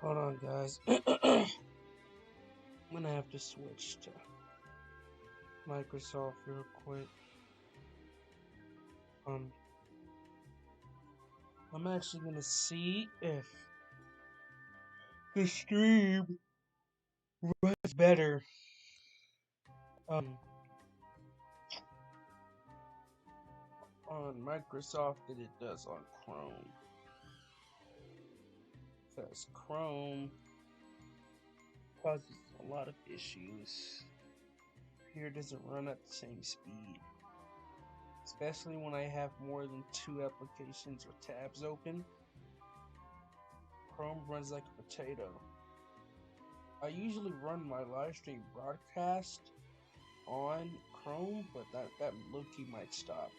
Hold on, guys. I'm gonna have to switch to Microsoft real quick. Um, I'm actually gonna see if the stream runs better. Um, on Microsoft than it does on Chrome. Because Chrome causes a lot of issues. Here doesn't run at the same speed. Especially when I have more than 2 applications or tabs open. Chrome runs like a potato. I usually run my live stream broadcast on Chrome, but that low-key might stop.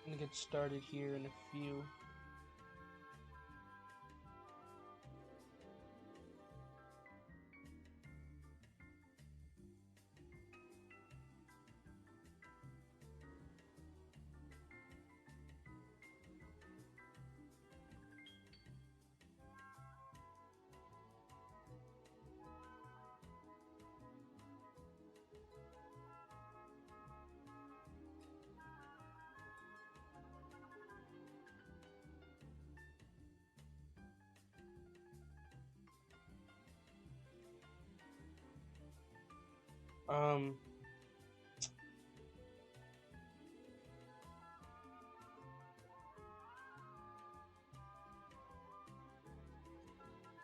I'm gonna get started here in a few. Um,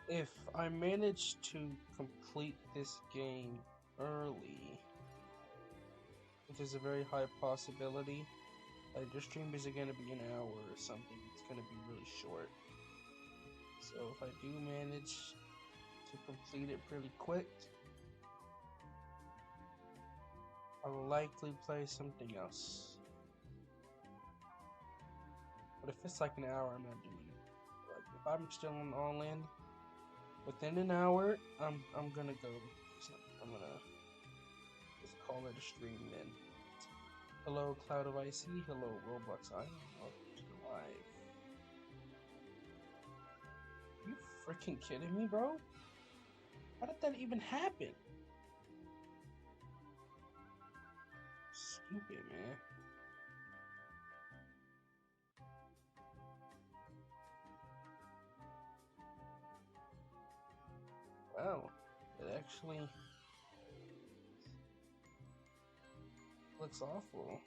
if I manage to complete this game early, which is a very high possibility, like the stream isn't gonna be an hour or something, it's gonna be really short. So if I do manage to complete it pretty quick, I will likely play something else. But if it's like an hour, I'm not doing it. Like if I'm still on all in within an hour, I'm gonna go. I'm gonna just call it a stream then. Hello, Cloud of Icy. Hello, Roblox. I am welcome to the live. Are you freaking kidding me, bro? How did that even happen? Stupid, man. Wow, it actually looks awful.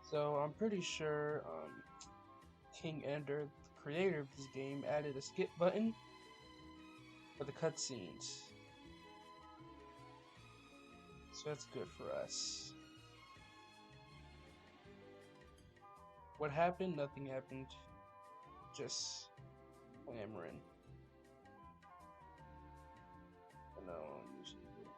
So I'm pretty sure King Ender, the creator of this game, added a skip button for the cutscenes. So that's good for us. What happened? Nothing happened. Just clamoring. I know I usually do.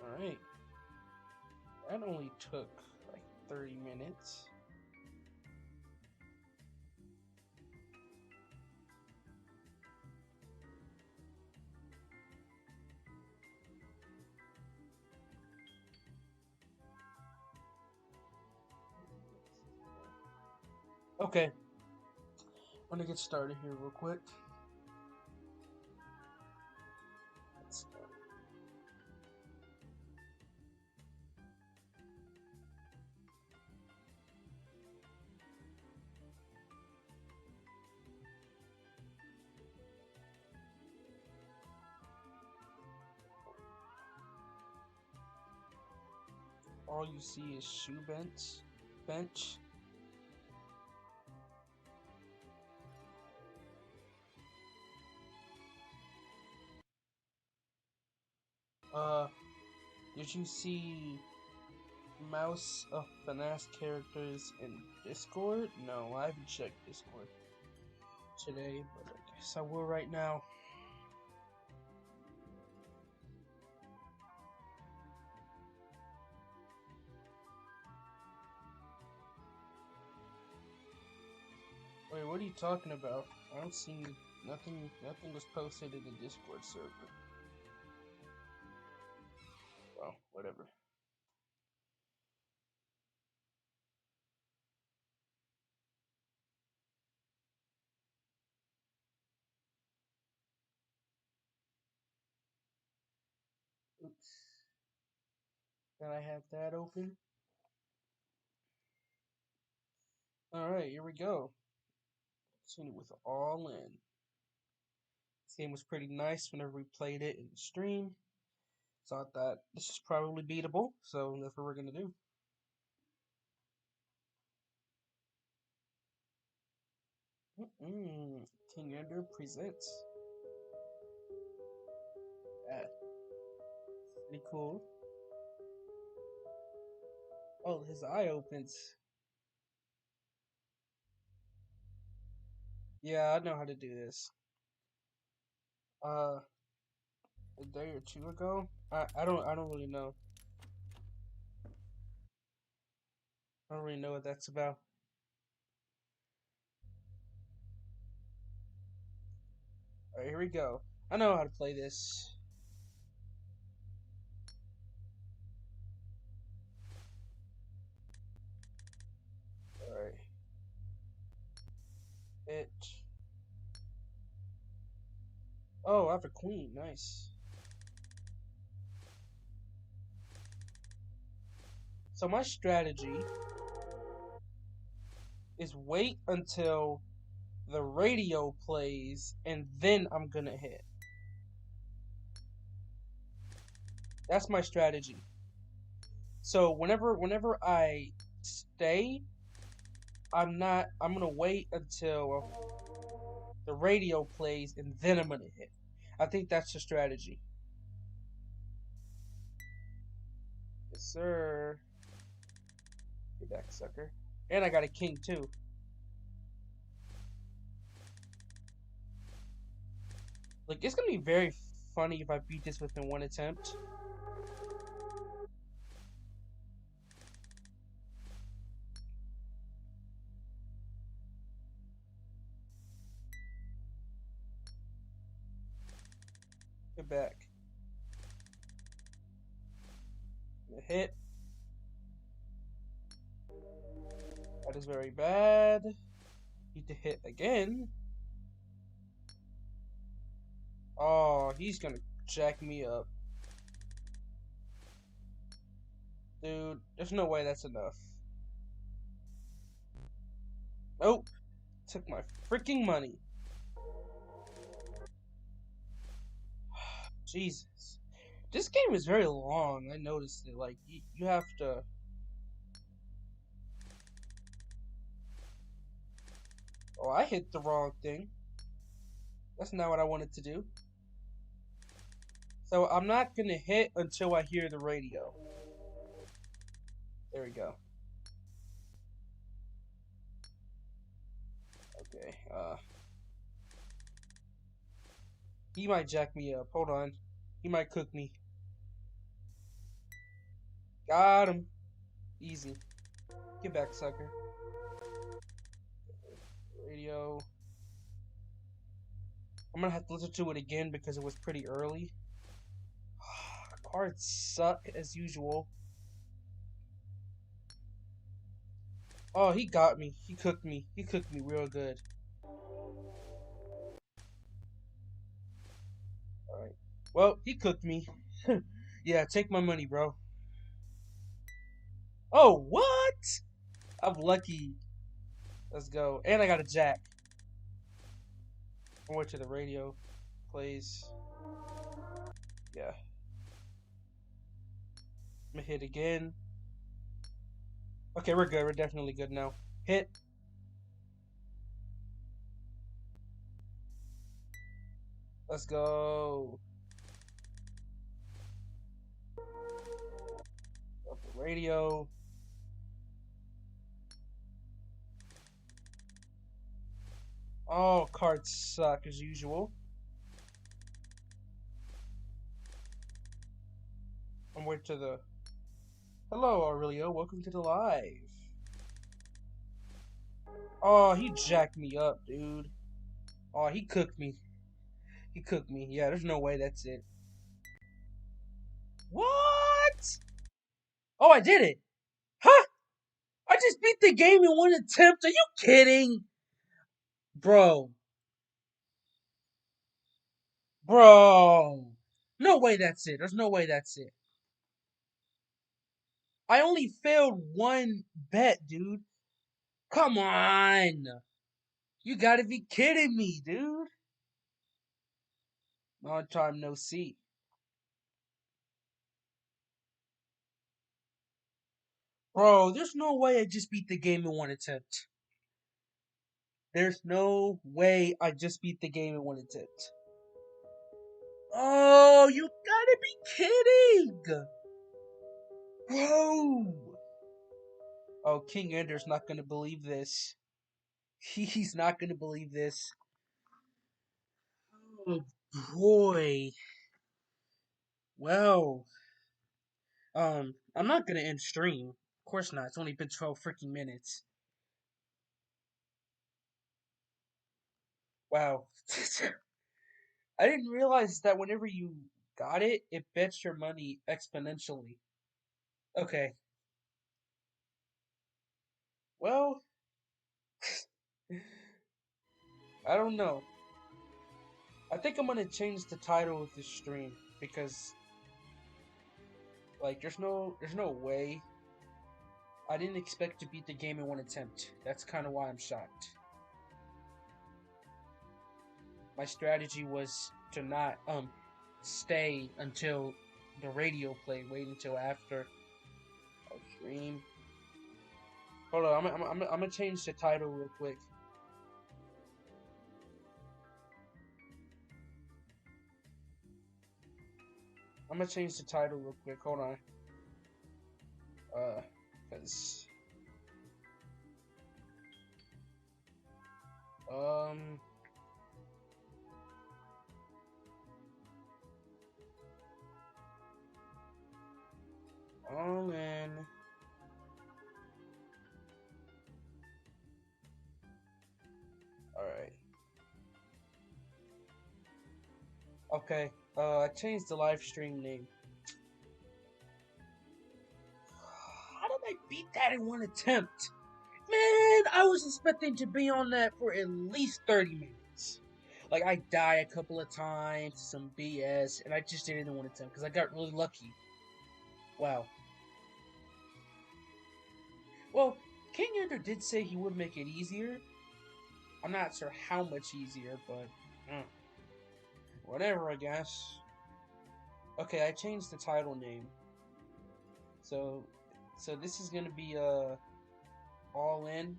Alright. That only took like 30 minutes. Okay. I'm gonna get started here real quick. Let's go. All you see is shoe bench. Uh, did you see Mouse of FNAF characters in Discord? No, I haven't checked Discord today, but I guess I will right now. Wait, what are you talking about? I don't see nothing. Nothing was posted in the Discord server. Well, whatever. Oops. Can I have that open? Alright, here we go. Continue with All In. This game was pretty nice whenever we played it in the stream. Thought that this is probably beatable, so that's what we're gonna do. King Ender presents. That. Pretty cool. Oh, his eye opens. Yeah, I know how to do this. A day or two ago? I don't really know. I don't really know what that's about. Alright, here we go. I know how to play this. Alright. It. Oh, I have a queen. Nice. So my strategy is wait until the radio plays and then I'm gonna hit. That's my strategy. So whenever I stay, I'm gonna wait until the radio plays and then I'm gonna hit. I think that's the strategy. Yes, sir. Get back, sucker. And I got a king too. Like, it's gonna be very funny if I beat this within one attempt. Get back. Hit. That is very bad. Need to hit again. Oh, he's gonna jack me up. Dude, there's no way that's enough. Nope. Took my freaking money. Jesus. This game is very long. I noticed it. Like, you have to... Oh, I hit the wrong thing. That's not what I wanted to do. So I'm not gonna hit until I hear the radio. There we go. Okay, he might jack me up. Hold on. He might cook me. Got him. Easy. Get back, sucker. Radio. I'm gonna have to listen to it again because it was pretty early. Cards suck as usual. Oh, he got me. He cooked me. He cooked me real good. Alright. Well, he cooked me. Yeah, take my money, bro. Oh, what? I'm lucky. Let's go. And I got a jack. I went to the radio. Plays. Yeah. I'm gonna hit again. Okay, we're good. We're definitely good now. Hit. Let's go. Radio. Oh, cards suck as usual. I'm waiting to the. Hello, Aurelio. Welcome to the live. Oh, he jacked me up, dude. Oh, he cooked me. He cooked me. Yeah, there's no way that's it. What? Oh, I did it. Huh? I just beat the game in one attempt. Are you kidding? Bro. Bro. No way that's it. There's no way that's it. I only failed one bet, dude. Come on. You gotta be kidding me, dude. Long time no see. Bro, there's no way I just beat the game in one attempt. There's no way I just beat the game in one attempt. Oh, you gotta be kidding! Bro! Oh, King Ender's not gonna believe this. He's not gonna believe this. Oh, boy. Well, I'm not gonna end stream. Of course not. It's only been 12 freaking minutes. Wow. I didn't realize that whenever you got it, it bets your money exponentially. Okay. Well, I don't know. I think I'm gonna change the title of this stream because like there's no way. I didn't expect to beat the game in one attempt. That's kind of why I'm shocked. My strategy was to not stay until the radio played. Wait until after a stream. Hold on, I'm gonna change the title real quick. I'm gonna change the title real quick. Hold on. Cause um. All in. All right. Okay. I changed the live stream name. How did I beat that in one attempt? Man, I was expecting to be on that for at least 30 minutes. Like, I die a couple of times, some BS, and I just did it in one attempt because I got really lucky. Wow. Well, King Ender did say he would make it easier. I'm not sure how much easier, but whatever, I guess. Okay, I changed the title name. So this is gonna be all in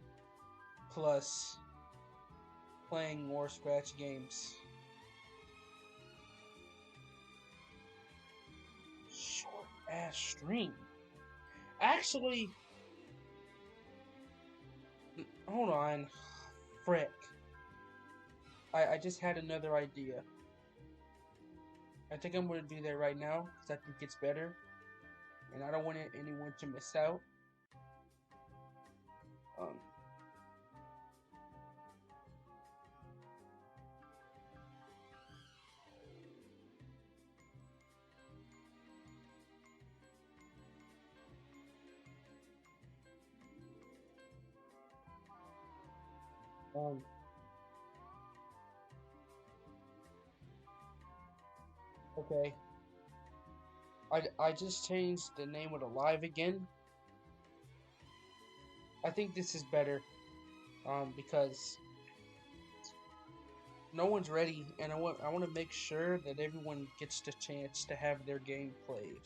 plus playing more scratch games. Short ass stream. Actually, hold on. Frick. I just had another idea. I think I'm gonna do that right now because I think it's better, and I don't want anyone to miss out. Um. Um. Okay. I just changed the name of the live again. I think this is better. Because no one's ready, and I want to make sure that everyone gets the chance to have their game played.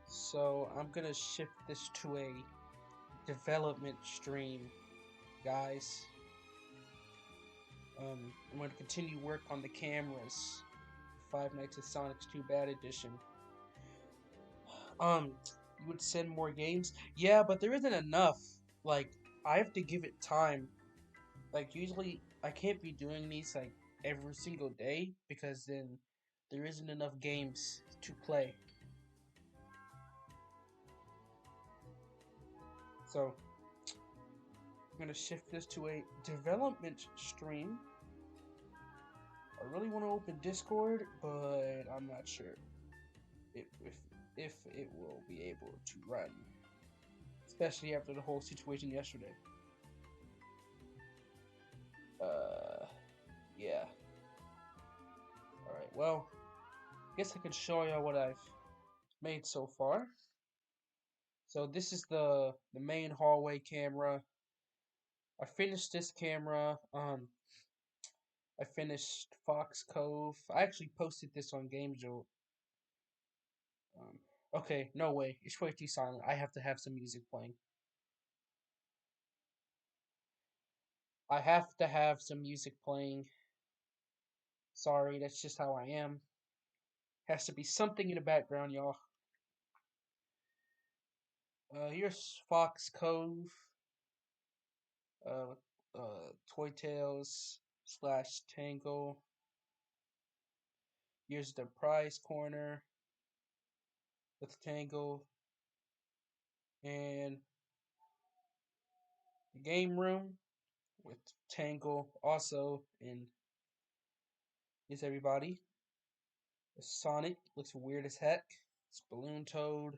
So I'm gonna shift this to a development stream, guys. I'm going to continue work on the cameras. Five Nights at Sonic's 2 Bad Edition. You would send more games? Yeah, but there isn't enough. Like, I have to give it time. Like, usually, I can't be doing these, like, every single day, because then there isn't enough games to play. So, I'm gonna shift this to a development stream. I really want to open Discord, but I'm not sure if it will be able to run, especially after the whole situation yesterday. Yeah. All right. Well, I guess I could show you what I've made so far. So this is the main hallway camera. I finished this camera. I finished Fox Cove. I actually posted this on GameJolt. Okay, no way. It's way too silent. I have to have some music playing. I have to have some music playing. Sorry, that's just how I am. Has to be something in the background, y'all. Here's Fox Cove. Uh, Toy Tales / Tangle. Here's the prize corner with Tangle. And the game room with Tangle also. And here's everybody. Sonic looks weird as heck. It's Balloon Toad.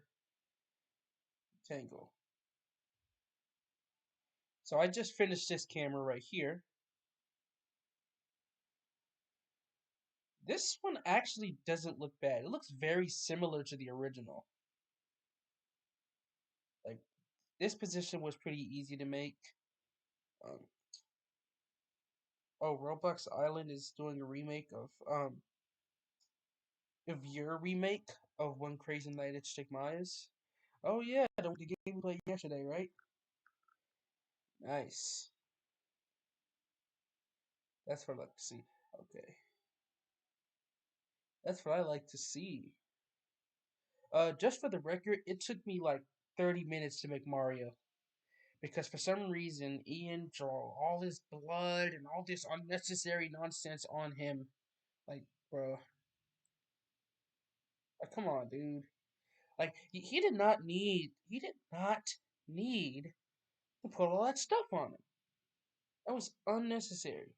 Tangle. So I just finished this camera right here. This one actually doesn't look bad. It looks very similar to the original. Like, this position was pretty easy to make. Um, oh, Roblox Island is doing a remake of your remake of One Crazy Night at Stigma's. Oh yeah, the game we played yesterday, right? Nice. That's what I like to see. Okay. That's what I like to see. Just for the record, it took me like 30 minutes to make Mario. Because for some reason, Ian drew all this blood and all this unnecessary nonsense on him. Like, bro. Like, come on, dude. Like, he did not need to put all that stuff on him. That was unnecessary.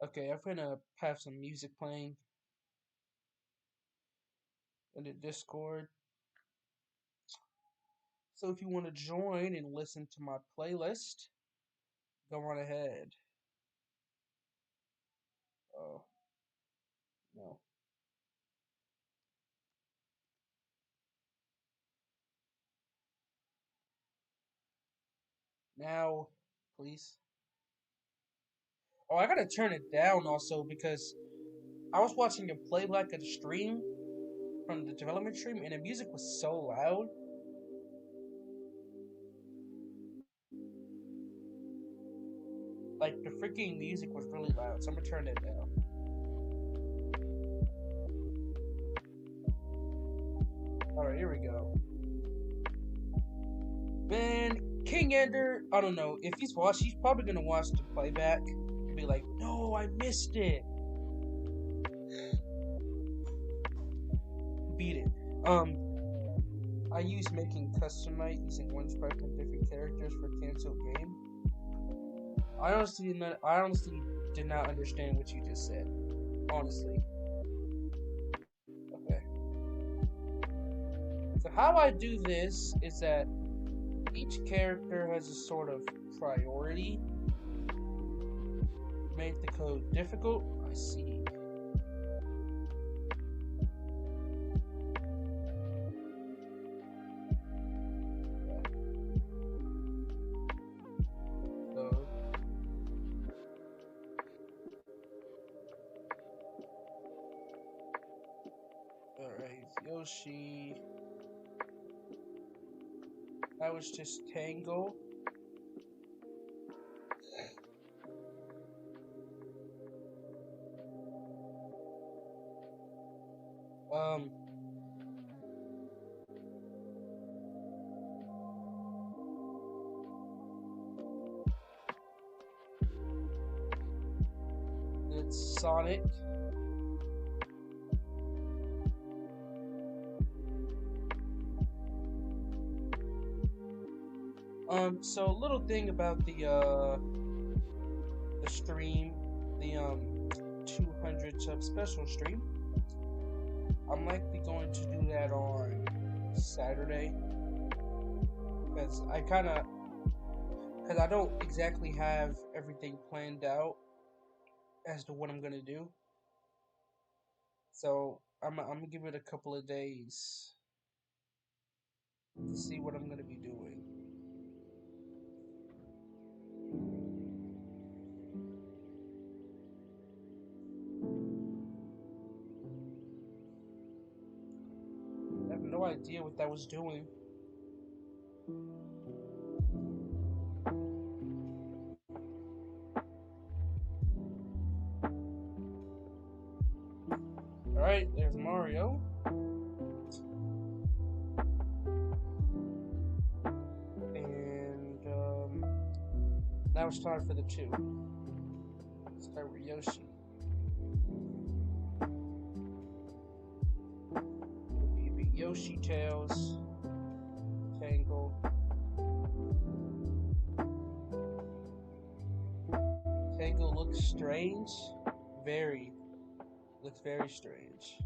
Okay, I'm gonna have some music playing in the Discord. So if you want to join and listen to my playlist, go on ahead. Oh, no. Now, please. Oh, I gotta turn it down also because I was watching a playback of the stream from the development stream and the music was so loud. Like, the freaking music was really loud, so I'm gonna turn it down. Alright, here we go. Man, King Ender, I don't know. If he's watching, he's probably gonna watch the playback and be like, no, I missed it. Beat it. I use making custom night using one sprite from different characters for cancel game. I honestly did not understand what you just said. Honestly. Okay. So how I do this is that each character has a sort of priority. Make the code difficult. I see. Alright, Yoshi. That was just Tangle. Um, it's Sonic. So a little thing about the stream, the 200 sub special stream. I'm likely going to do that on Saturday because I don't exactly have everything planned out as to what I'm gonna do. So I'm gonna give it a couple of days to see what I'm gonna be doing. I have no idea what that was doing. Alright, there's Mario. And now it's time for the two. Let's start with Yoshi. It'll be Yoshi, Tails, Tangle. Tangle looks strange. Looks very strange.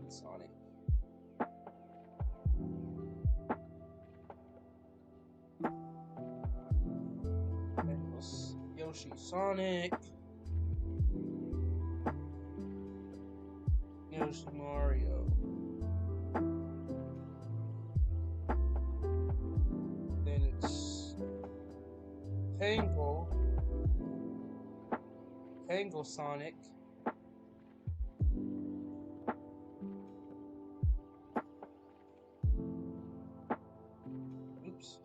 Sonic. Yoshi, Sonic. Yoshi, Mario. Then it's Tangle, Sonic. Oops.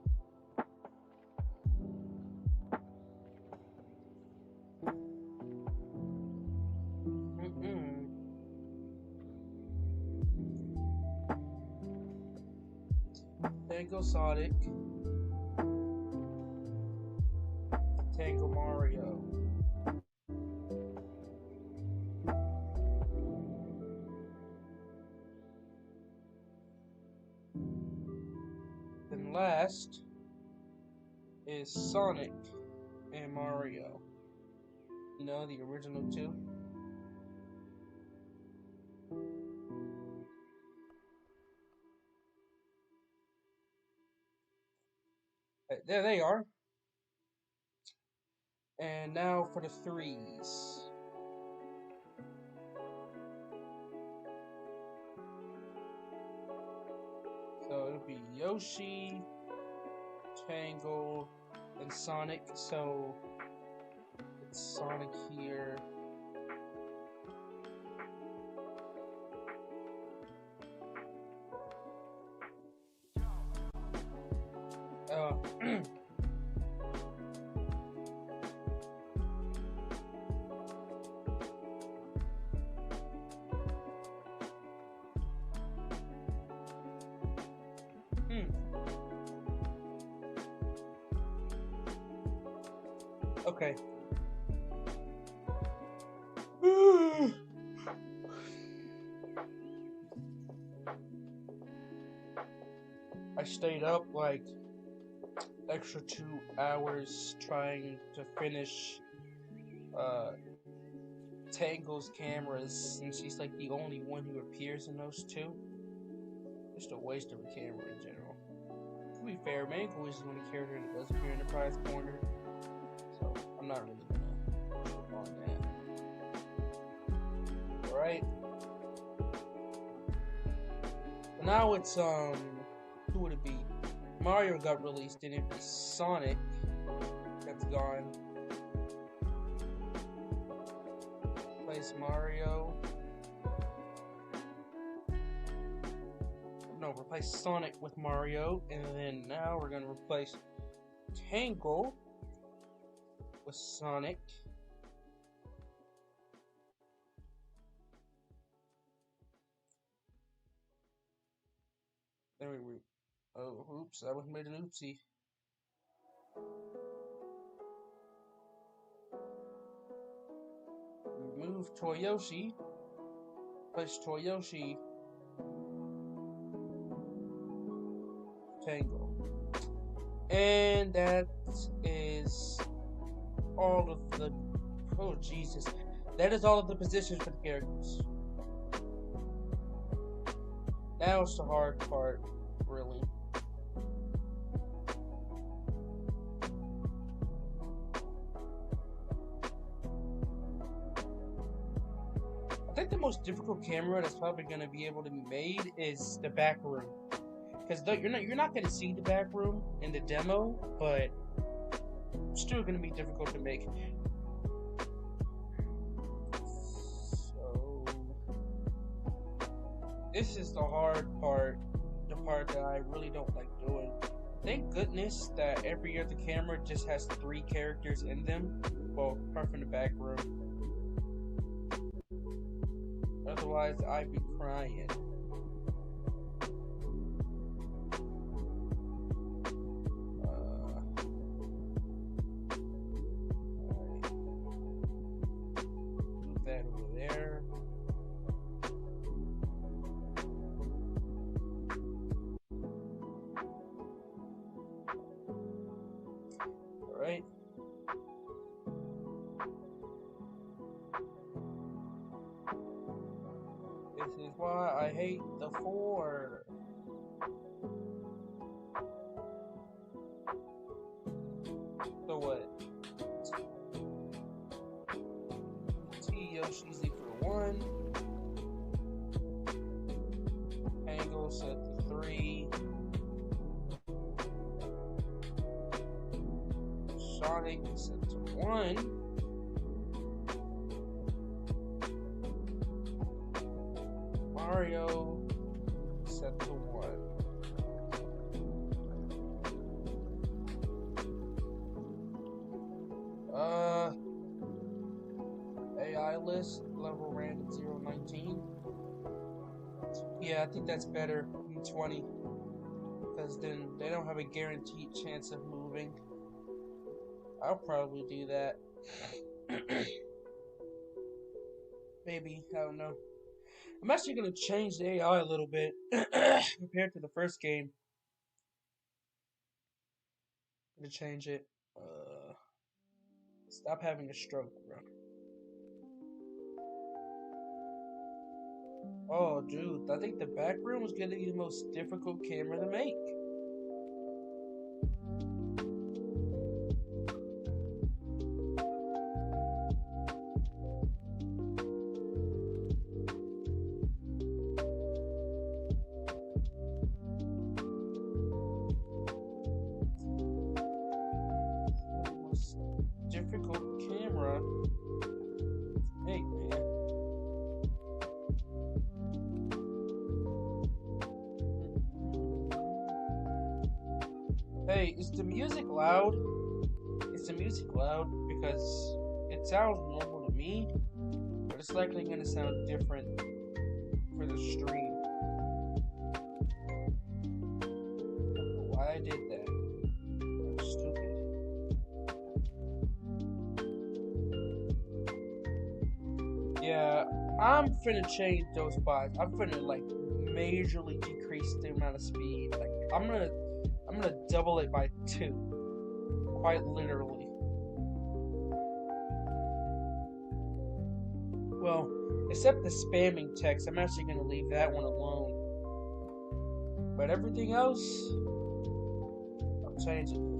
Tangle, Sonic. Tangle, Mario. Then last is Sonic and Mario. You know, the original two. There they are. And now for the threes. So it'll be Yoshi, Tangle, and Sonic. So it's Sonic here. Okay. I stayed up like extra 2 hours trying to finish Tangle's cameras, since she's like the only one who appears in those two. Just a waste of a camera in general. To be fair, Mangle is the only character that does appear in the prize corner, so I'm not really gonna jump on that. Alright. Now it's who would it be? Mario got released, and it'd be Sonic that's gone. Replace Mario. No, replace Sonic with Mario, and then now we're gonna replace Tangle with Sonic. Then oh, oops, I made an oopsie. Remove Toyoshi. Push Toyoshi. Tango. And that is all of the... Oh, Jesus. That is all of the positions for the characters. Now it's the hard part, really. I think the most difficult camera that's probably going to be able to be made is the back room. Because you're not going to see the back room in the demo, but it's still going to be difficult to make. So this is the hard part, the part that I really don't like doing. Thank goodness that every other camera just has 3 characters in them. Well, apart from the back room. Otherwise, I'd be crying. This is why I hate the 4. So what? T Yoshi's equal to 1. Angle set to 3. Sonic set to 1. Mario set to 1. AI list level random 019. Yeah, I think that's better than 20. Because then they don't have a guaranteed chance of moving. I'll probably do that. Maybe, I don't know. I'm actually going to change the AI a little bit compared to the first game. I'm going to change it. Stop having a stroke, bro. Oh, dude, I think the back room is going to be the most difficult camera to make. Difficult camera to make, man. Hey, is the music loud? Is the music loud? Because it sounds normal to me, but it's likely going to sound different for the stream. I don't know why I did that. That's stupid. Yeah, I'm finna change those spots. I'm finna like majorly decrease the amount of speed. Like I'm gonna double it by 2. Quite literally. Well, except the spamming text, I'm actually gonna leave that one alone. But everything else, I'm changing.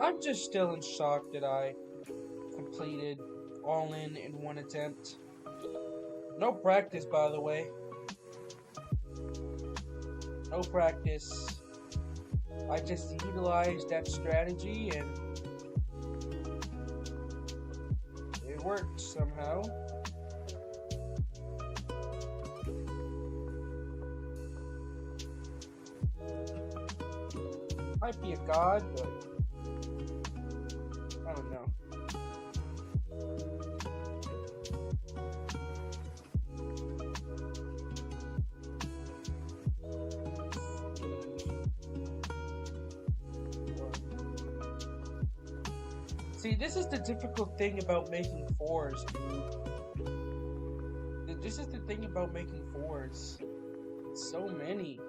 I'm just still in shock that I completed all in one attempt. No practice, by the way. No practice. I just utilized that strategy and it worked somehow. Might be a god, but I don't know. See, this is the difficult thing about making fours, dude. This is the thing about making fours. So many.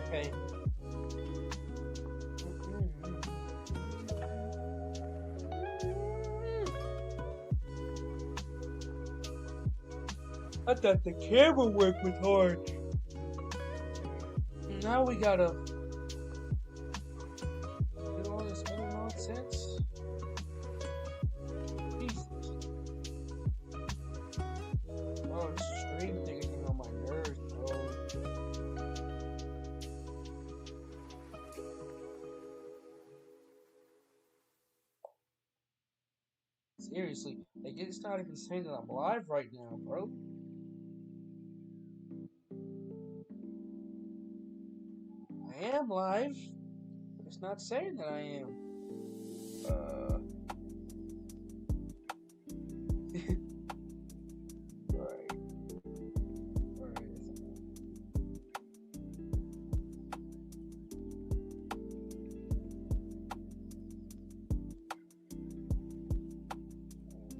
Okay. I thought the camera work was hard. Now we gotta do all this other nonsense. Jesus. Oh, this stream thing is getting on my nerves, bro. Seriously, like it's not even saying that I'm live right now, bro. I am live. It's not saying that I am. Alright.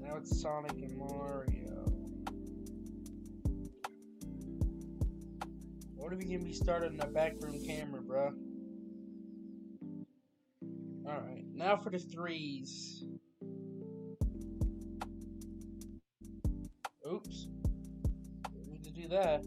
Now it's Sonic and Mario. What if you get me started on the backroom camera, bruh? Alright, now for the threes. Oops. Didn't need to do that.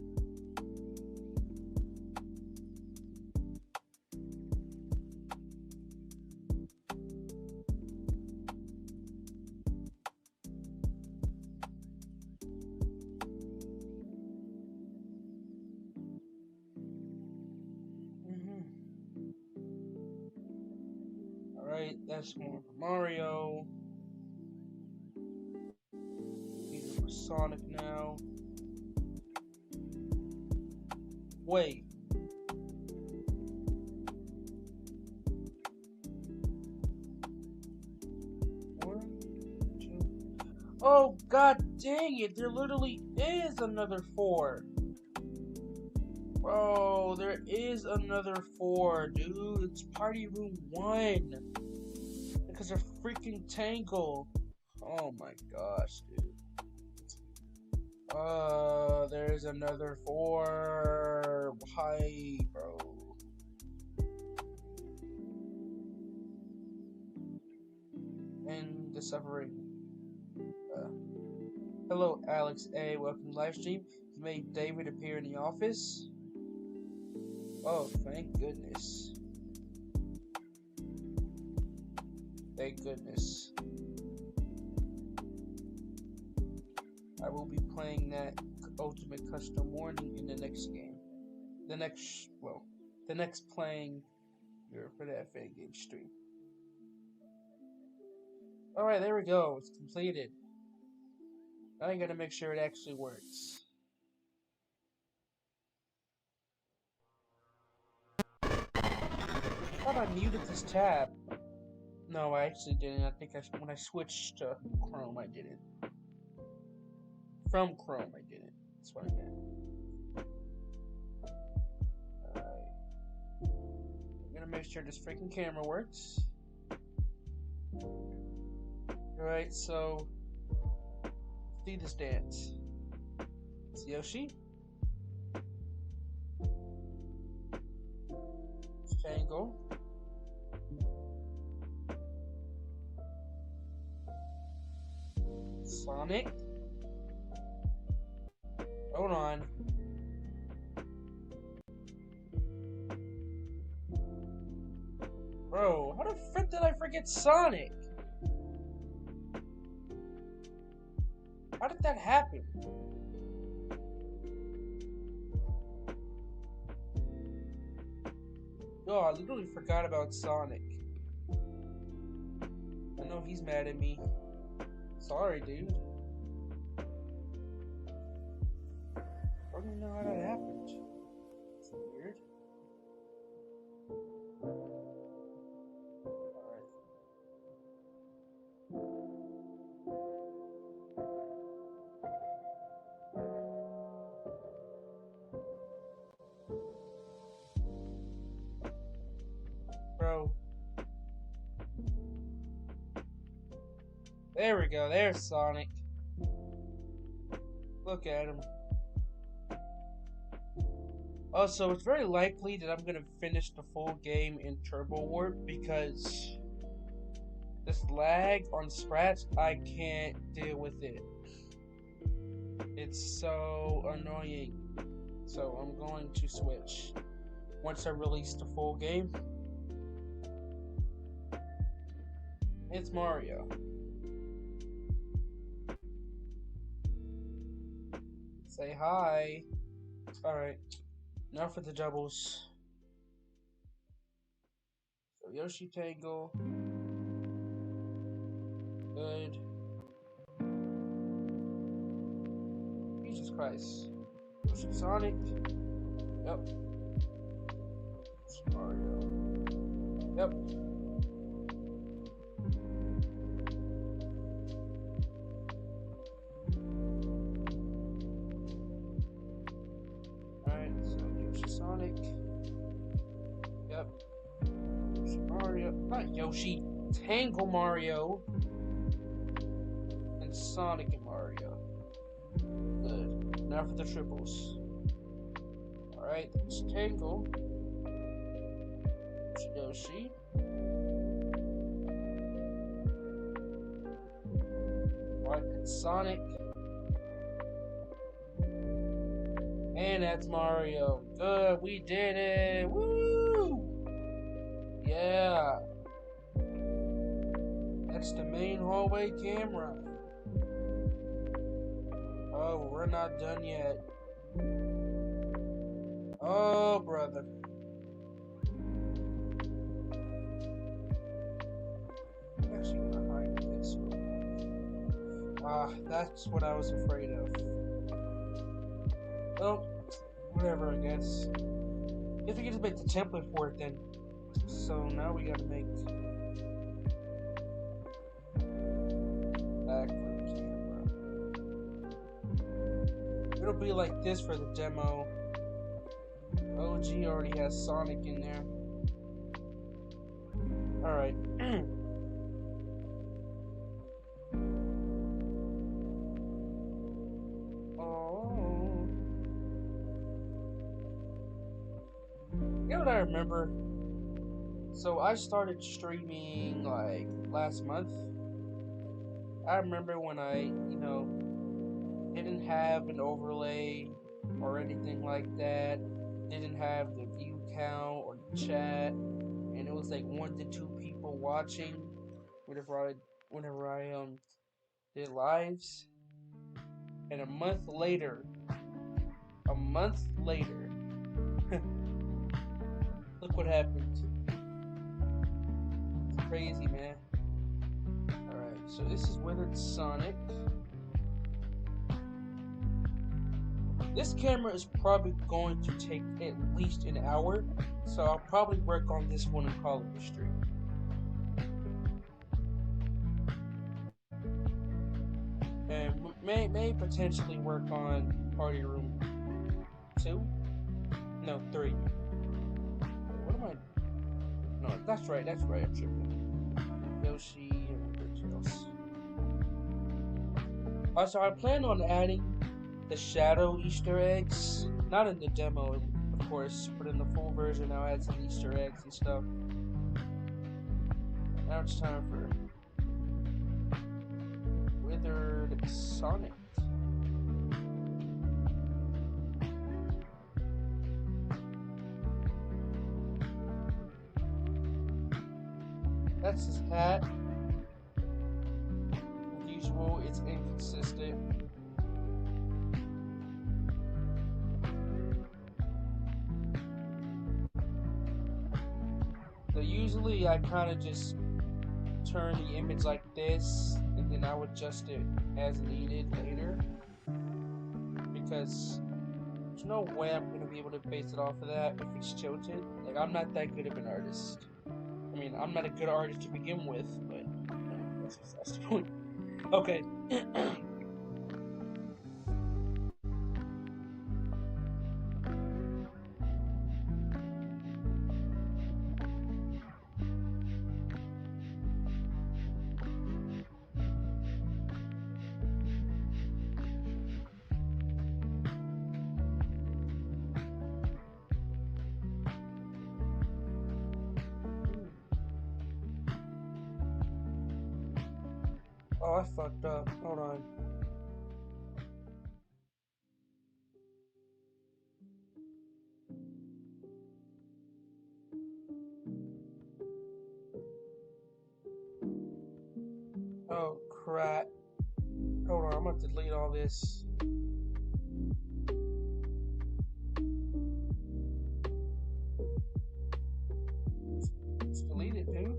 Alright, that's more for Mario. Either for Sonic now. Wait. One, two. Oh, god dang it! There literally is another 4. Bro, there is another 4, dude. It's Party Room 1. Because of freaking Tangle. Oh my gosh, dude. There's another 4. Hi, bro. And the suffering. Hello, Alex A. Welcome to live stream. You made David appear in the office. Oh, thank goodness. Thank goodness. I will be playing that Ultimate Custom Warning in the next game. The next playing for that fan game stream. Alright, there we go. It's completed. Now I gotta make sure it actually works. I thought I muted this tab. No, I actually didn't. I think when I switched to Chrome, I didn't. From Chrome, I didn't. That's what I meant. Alright. I'm gonna make sure this freaking camera works. Alright, so see this dance. It's Yoshi. Tangle. Sonic? Hold on. Bro, how the frick did I forget Sonic? How did that happen? Yo, I literally forgot about Sonic. I know he's mad at me. Sorry, dude. I don't even know how that happened. It's weird. Alright. Bro. There we go. There's Sonic. Look at him. Also, it's very likely that I'm gonna finish the full game in Turbo Warp because this lag on Scratch, I can't deal with it. It's so annoying. So I'm going to switch once I release the full game. It's Mario. Say hi. Alright. Now for the doubles. So Yoshi Tangle. Good. Jesus Christ. Yoshi Sonic. Yep. Mario. Yep. Alright, so Yoshi Sonic. Yep. Yoshi Mario. Not Yoshi. Tangle Mario. And Sonic and Mario. Good. Now for the triples. Alright, it's Tangle. Yoshi. Alright, it's Sonic. And that's Mario. Good, we did it. Woo! Yeah. That's the main hallway camera. Oh, we're not done yet. Oh, brother. I'm actually gonna hide this. That's what I was afraid of. Well, whatever, I guess. If we can just make the template for it then. So now we gotta make backward camera. It'll be like this for the demo. OG already has Sonic in there. Alright. Oh. You know what I remember? So I started streaming like last month. I remember when I, didn't have an overlay or anything like that. Didn't have the view count or the chat, and it was like 1 to 2 people watching whenever I did lives. And a month later, look what happened. It's crazy, man. Alright, so this is Withered Sonic. This camera is probably going to take at least an hour, so I'll probably work on this one and call it a stream. And may potentially work on Party Room 2? No, 3. What am I? No, that's right, I'm tripping. Yoshi and everything else. Also, I plan on adding the shadow Easter eggs, not in the demo, of course, but in the full version. I'll add some Easter eggs and stuff. Now it's time for third Sonic. That's his hat. As usual, it's inconsistent. So usually I kind of just turn the image like this, and then I would adjust it as needed later. Because there's no way I'm going to be able to base it off of that if it's tilted. Like, I'm not that good of an artist. I mean, I'm not a good artist to begin with, but that's the point. Okay. Oh, I fucked up. Hold on. Oh, crap. Hold on, I'm gonna delete all this. Just delete it, dude.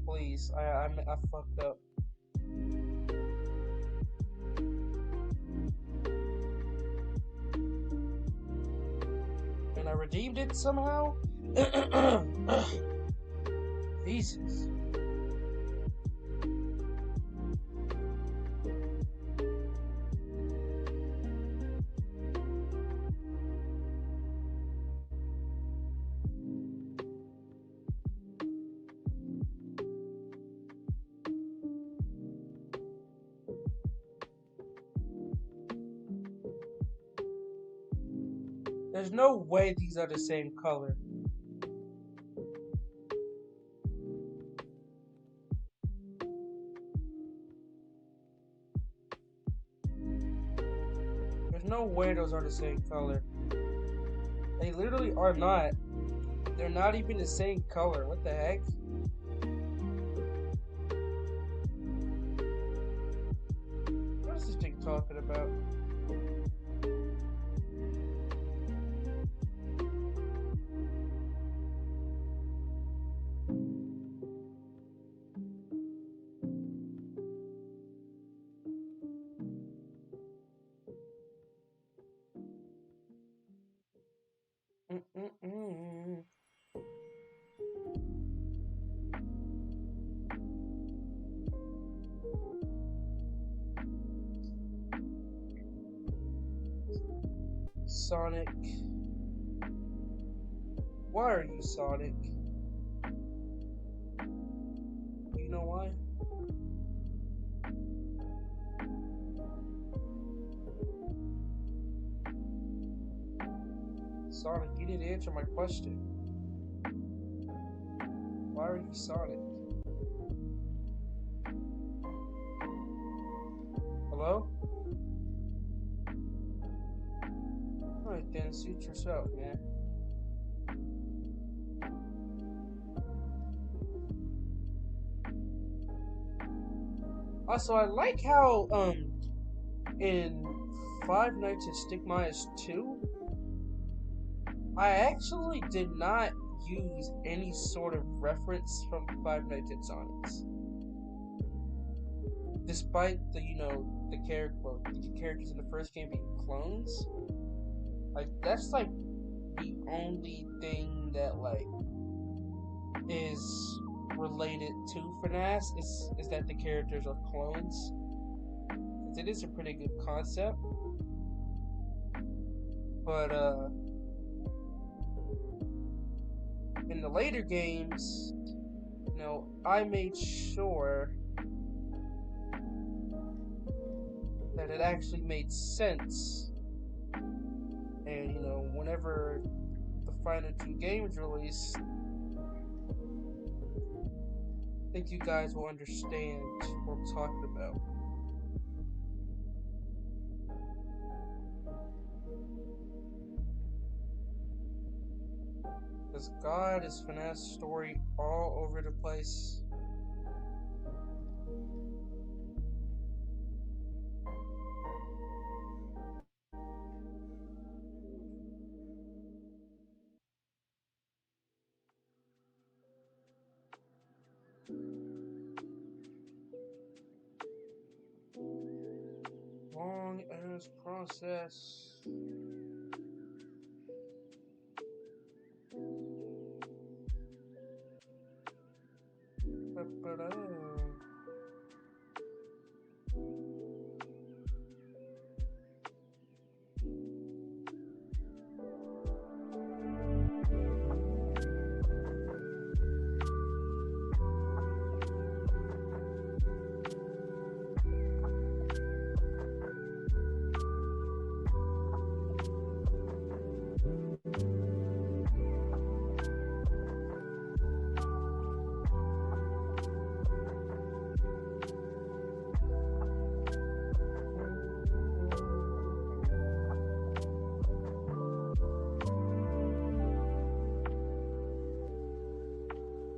Please, I fucked up. And I redeemed it somehow? Jesus. There's no way these are the same color. There's no way those are the same color. They literally are not. They're not even the same color. What the heck? What is this thing talking about? Sonic. Why are you Sonic? You know why? Sonic, you didn't answer my question. Why are you Sonic? Hello? Alright then, suit yourself, man. Also, I like how, in Five Nights at Stigma's 2, I actually did not use any sort of reference from Five Nights at Sonic's. Despite the, the characters in the first game being clones. Like, that's, like, the only thing that, like, is related to FNAF is that the characters are clones. It is a pretty good concept. But, in the later games, I made sure that it actually made sense And you know, whenever the final 2 games release, I think you guys will understand what I'm talking about. Because God is FNAF's story all over the place. Long ass process. Ba-ba-da.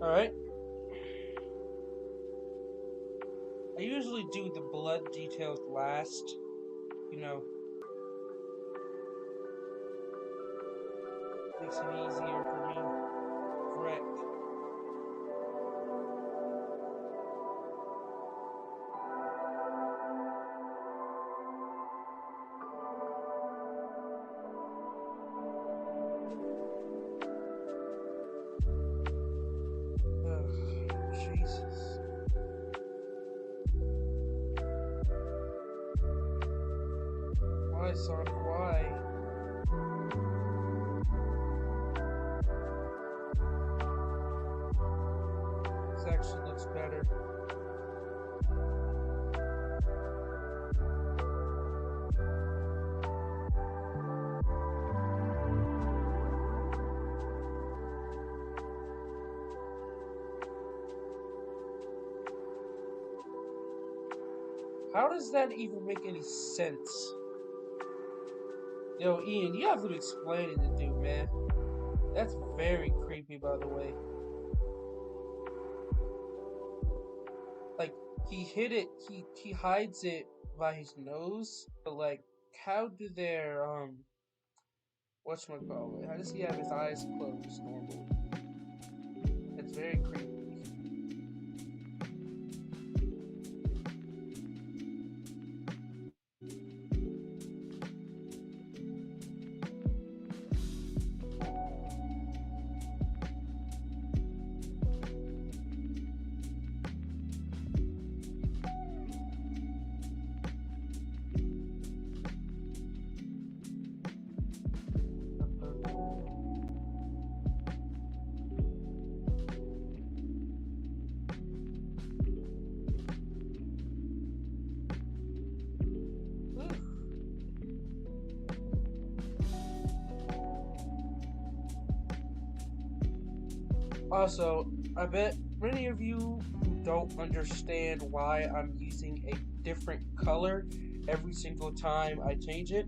Alright. I usually do the blood details last, you know. Makes it easier for me. Correct. Ugh, Jesus. Why, Sonic? Why? This actually looks better. How does that even make any sense? Yo, Ian, you have some explaining to do, man. That's very creepy, by the way. Like, he hid it, he hides it by his nose, but like, how do their, whatchamacallit, how does he have his eyes closed normally? It's very creepy. Also, I bet many of you don't understand why I'm using a different color every single time I change it.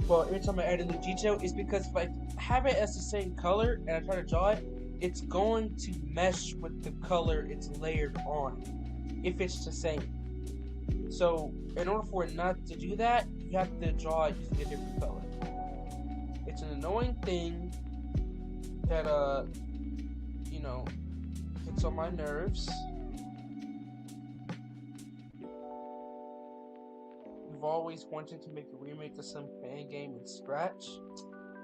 Well, every time I add a new detail, is because if I have it as the same color and I try to draw it, it's going to mesh with the color it's layered on, if it's the same. So, in order for it not to do that, you have to draw it using a different color. It's an annoying thing that, you know, hits on my nerves. You've always wanted to make a remake of some fan game in Scratch.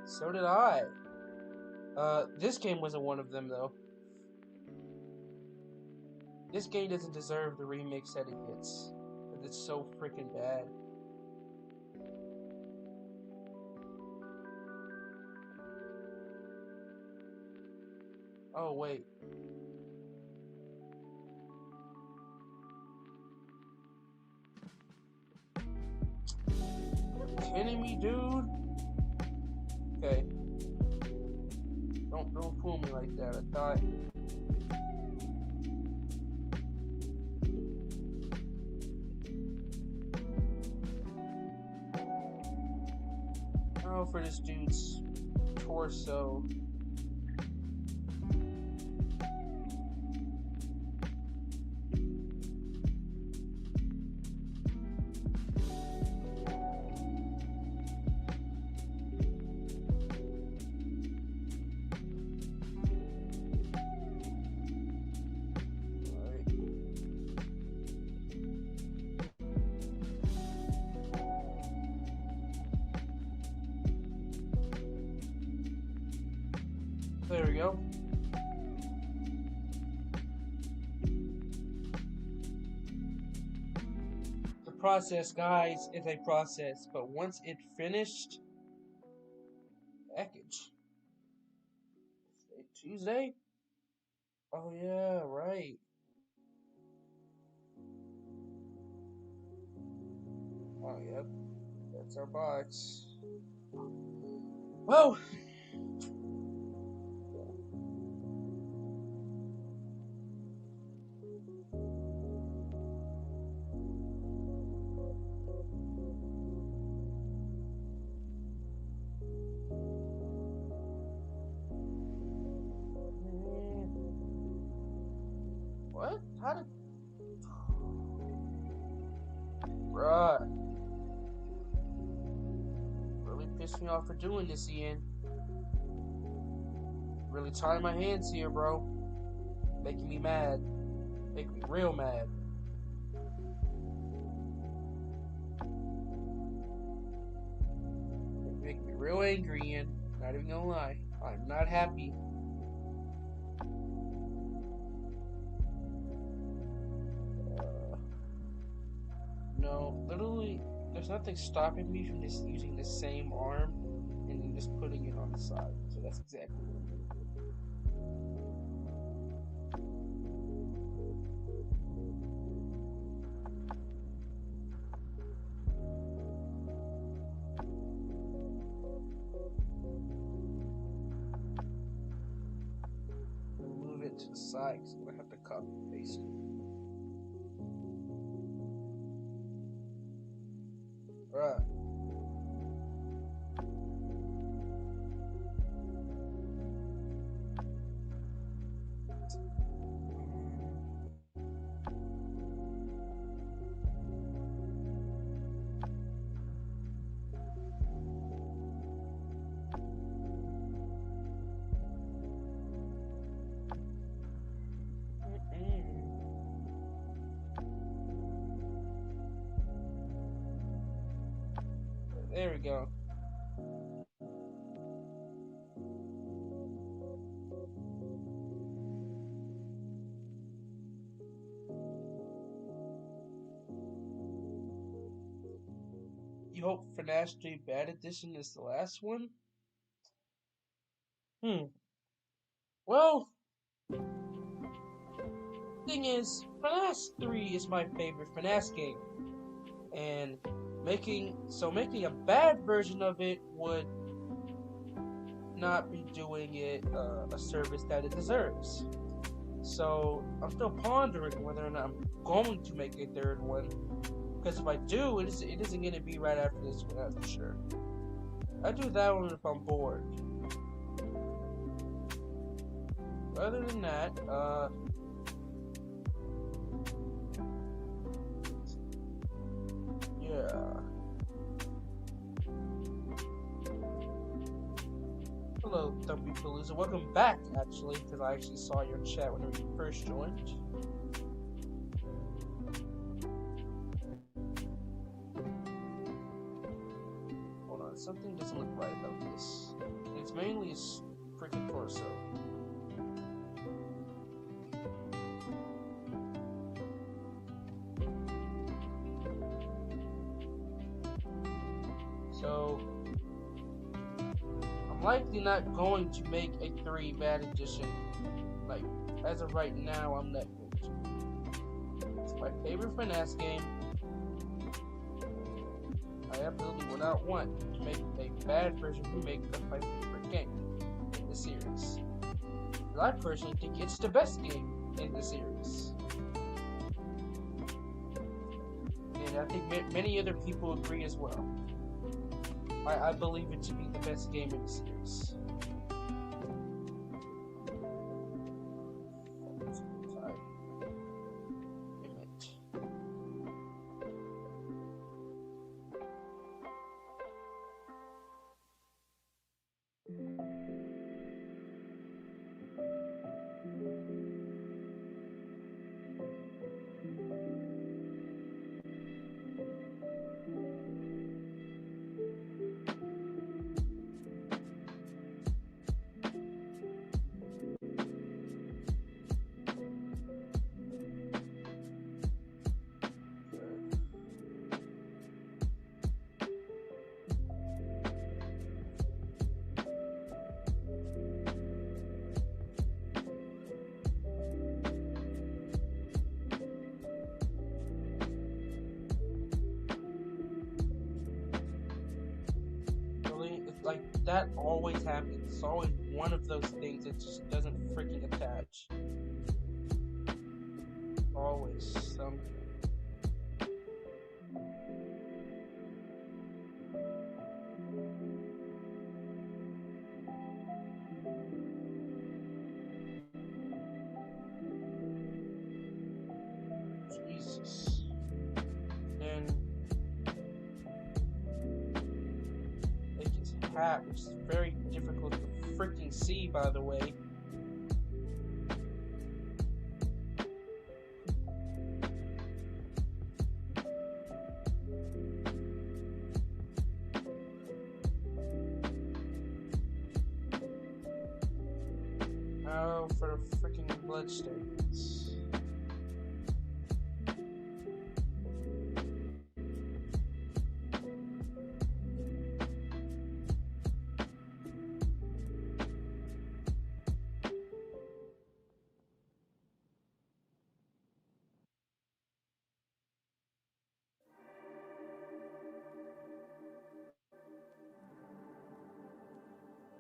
So did I. This game wasn't one of them, though. This game doesn't deserve the remakes that it gets, because it's so freaking bad. Oh, wait. Kidding me, dude? okay. Don't fool me like that. I thought. Oh, for this dude's torso. There we go. The process, guys, is a process, but once it's finished, package. Tuesday? Oh yeah, right. Oh yep, that's our box. Well. What? How did... Bruh. Really pissed me off for doing this, Ian. Really tying my hands here, bro. Making me mad. Making me real mad. Making me real angry, Ian. Not even gonna lie. I'm not happy. No, literally, there's nothing stopping me from just using the same arm and then just putting it on the side. So that's exactly what I'm gonna do. Move it to the side because I'm gonna have to copy and paste it. Right. There we go. You hope FNAF 3 Bad Edition is the last one? Well, thing is, FNAF 3 is my favorite FNAF game. And making a bad version of it would not be doing it a service that it deserves. So I'm still pondering whether or not I'm going to make a third one. Because if I do, it isn't going to be right after this one, that's for sure. I do that one if I'm bored. Other than that, yeah. Hello, Thumpy Palooza. Welcome back, actually, because I actually saw your chat whenever you first joined. Hold on, something doesn't look right about this. It's mainly his freaking torso. So, I'm likely not going to make a 3 Bad Edition. Like, as of right now, I'm not going to. It's my favorite FNAF game. I absolutely would not want to make a bad person remake of my favorite game in the series. I personally think it's the best game in the series. And I think many other people agree as well. I believe it to be the best game in the series. Like, that always happens. It's always one of those things that just doesn't freaking attach. Always something. Jesus. Then make his hat, which is very difficult to freaking see, by the way. Now for the freaking bloodstains.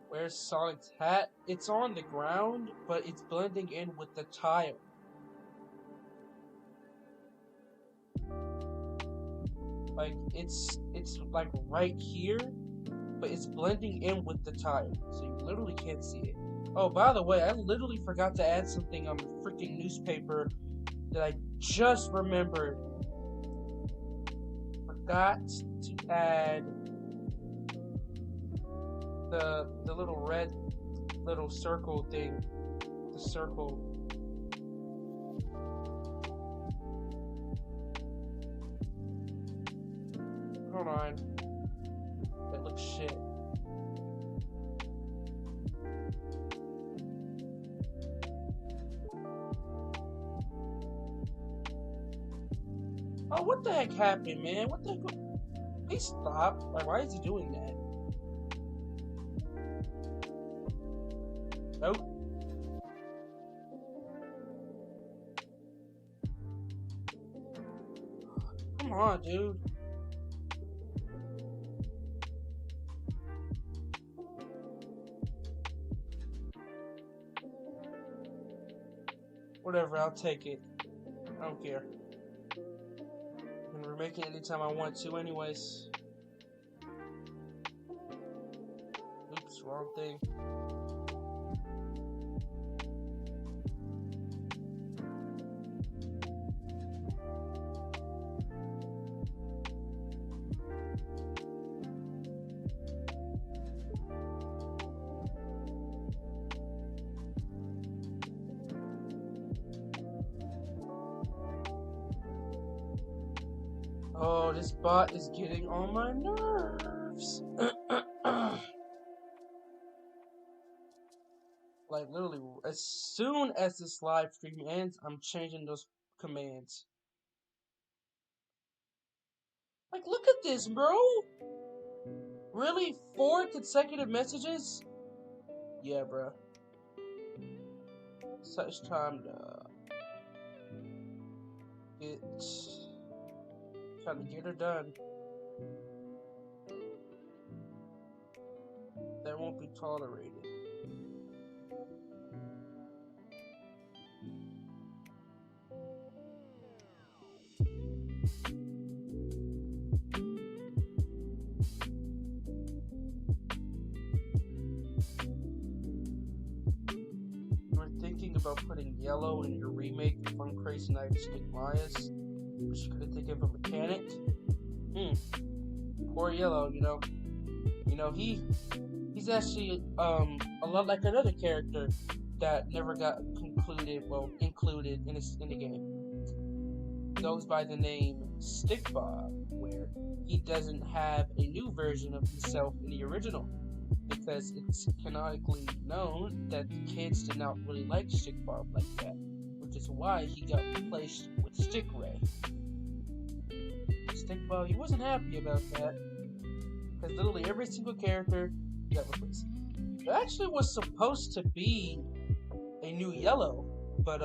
Where's Sonic's hat? It's on the ground, but it's blending in with the tile. Like, it's like right here, but it's blending in with the tile, so you literally can't see it. Oh, by the way, I literally forgot to add something on the freaking newspaper that I just remembered. Forgot to add the little red little circle thing. The circle. Hold on. That looks shit. Oh, what the heck happened, man? What the heck? Please stop. Like, why is he doing that? Nope. Come on, dude. Whatever, I'll take it. I don't care. I can remake it anytime I want to, anyways. Oops, wrong thing. Oh, this bot is getting on my nerves. Like, literally, as soon as this live stream ends, I'm changing those commands. Like, look at this, bro. Really? 4 consecutive messages? Yeah, bro. Such time to get... Trying to get her done. tolerated. We're thinking about putting Yellow in your remake of Fun Crazy Night of Stigmaeus, but you couldn't think of a mechanic? Poor Yellow, you know, he's actually a lot like another character that never got included in the game. He goes by the name Stickbob, where he doesn't have a new version of himself in the original, because it's canonically known that the kids did not really like Stickbob like that, which is why he got replaced with Stickray. Stickbob, he wasn't happy about that, because literally every single character got replaced. There actually was supposed to be a new Yellow, but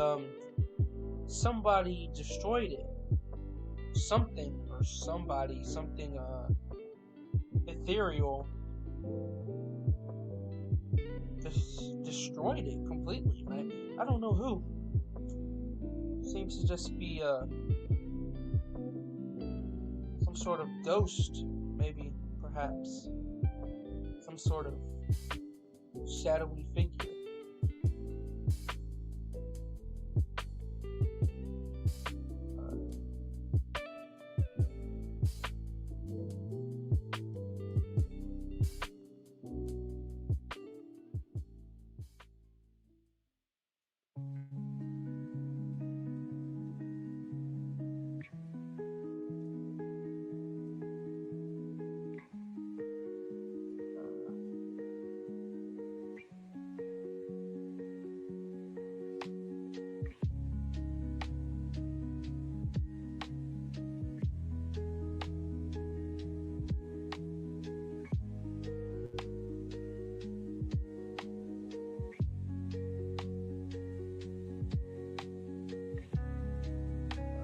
somebody destroyed it. Something ethereal destroyed it completely, right? I don't know who. Seems to just be some sort of ghost, maybe, perhaps. Some sort of shadowy figure.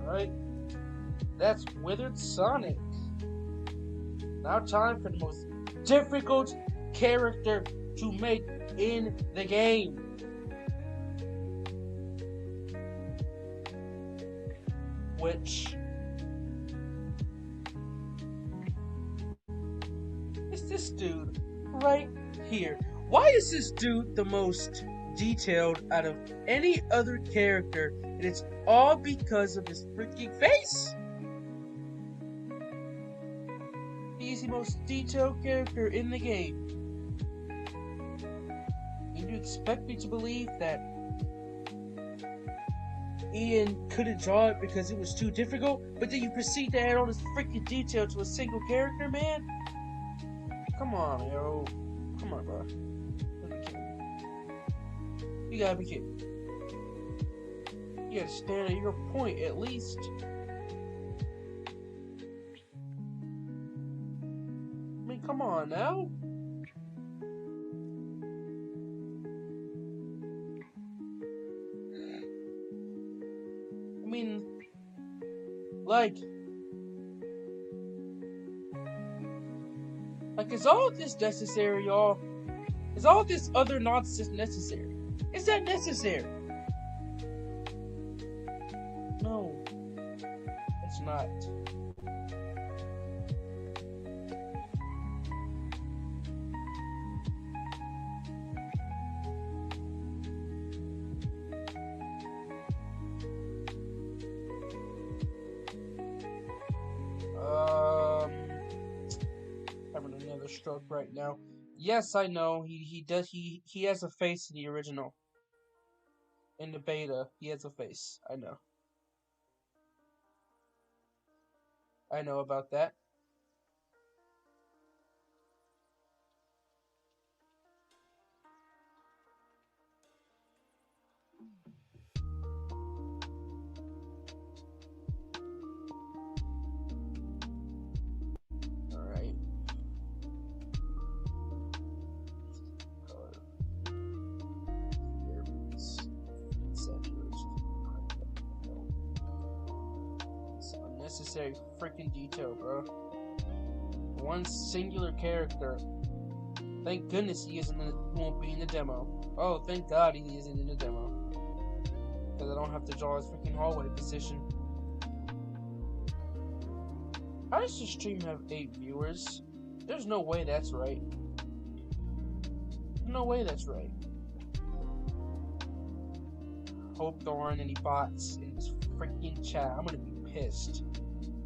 Alright, that's Withered Sonic. Now time for the most difficult character to make in the game. Which is this dude right here. Why is this dude the most detailed out of any other character? And it's all because of his freaking face. He's the most detailed character in the game. And you expect me to believe that Ian couldn't draw it because it was too difficult, but then you proceed to add all this freaking detail to a single character, man? Come on, yo. Come on, bro. You gotta be kidding. You gotta stand at your point, at least. I mean, come on now. I mean, like, is all this necessary, y'all? Is all this other nonsense necessary? Is that necessary? No, it's not. Having another stroke right now. Yes, I know. He does. He has a face in the original. In the beta, he has a face. I know. I know about that. Alright. Unnecessary freaking detail, bro. One singular character Thank goodness he won't be in the demo. Oh, thank God he isn't in the demo. Because I don't have to draw his freaking hallway position. How does the stream have 8 viewers? There's no way that's right. No way that's right. Hope there aren't any bots in this freaking chat. I'm gonna be pissed.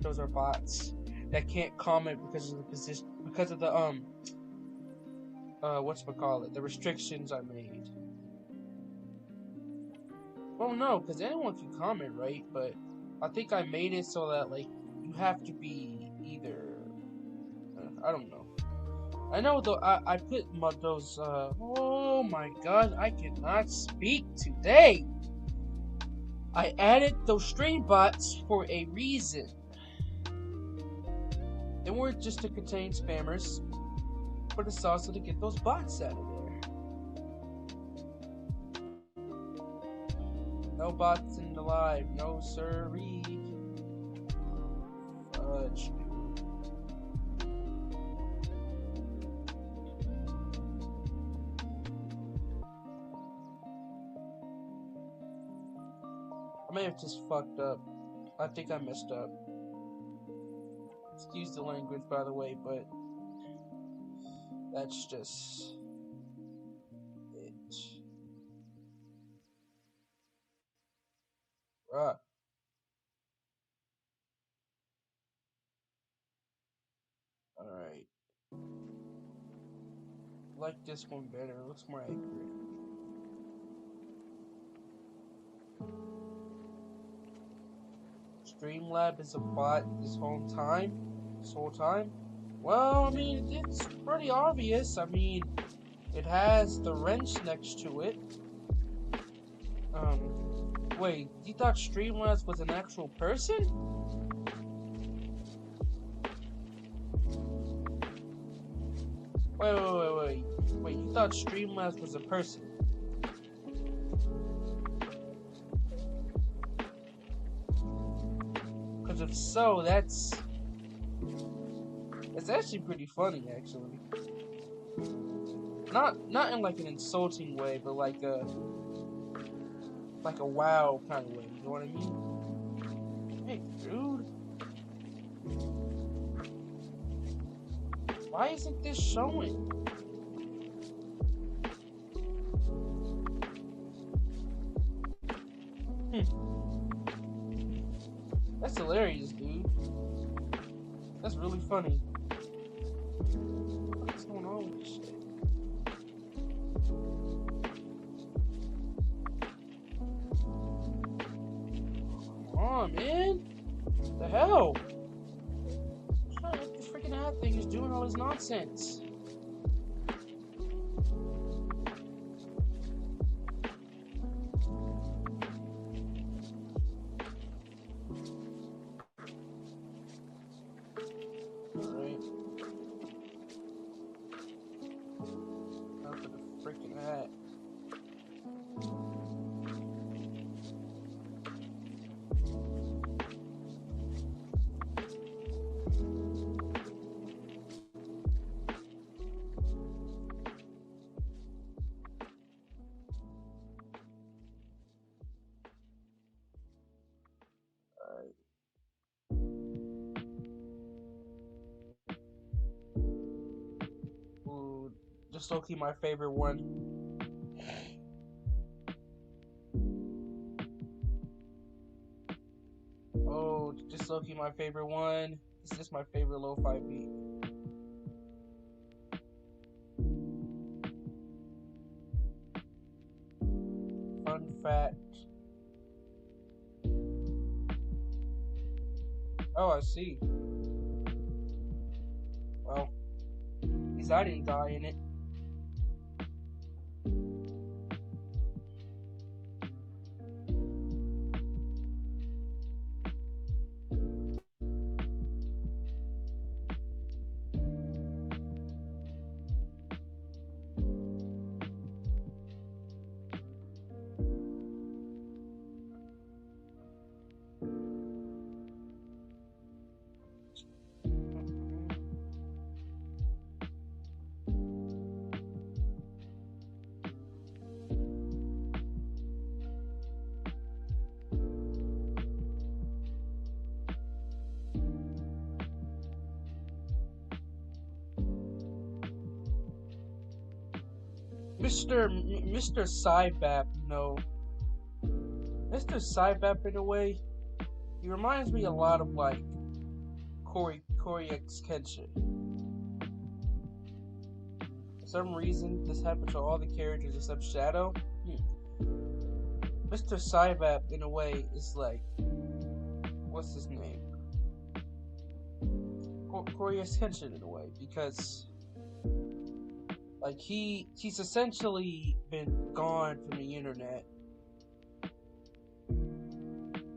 Those are bots that can't comment because of the position, because of the whatchamacallit, the restrictions I made. Well, no, because anyone can comment, right? But I think I made it so that, like, you have to be either, I don't know. I know though, I put those, oh my god, I cannot speak today! I added those stream bots for a reason. They weren't just to contain spammers, but it's also to get those bots out of there. No bots in the live, no sirree. Fudge. I may have just fucked up. I think I messed up. Excuse the language, by the way, but that's just it. Right. Alright. I like this one better. It looks more accurate. Streamlab is a bot this whole time? Well, I mean, it's pretty obvious. I mean, it has the wrench next to it. Wait, you thought Streamlabs was an actual person? Wait, you thought Streamlabs was a person? Because if so, that's actually pretty funny, actually. Not in like an insulting way, but like a wow kind of way, you know what I mean? Hey, dude. Why isn't this showing? That's hilarious, dude. That's really funny. What's going on with this shit? Come on, man. What the hell? What this freaking ad thing is doing all this nonsense? Just low-key my favorite one. Oh, just low-key my favorite one. It's just my favorite lo-fi beat. Fun fact. Oh, I see. Well, at least I didn't die in it. Mr. Cybap, you know, Mr. Cybap in a way, he reminds me a lot of like Corey X Kenshin. For some reason, this happened to all the characters except Shadow. Mr. Cybap in a way is like, what's his name? Corey X Kenshin in a way, because like he's essentially been gone from the internet,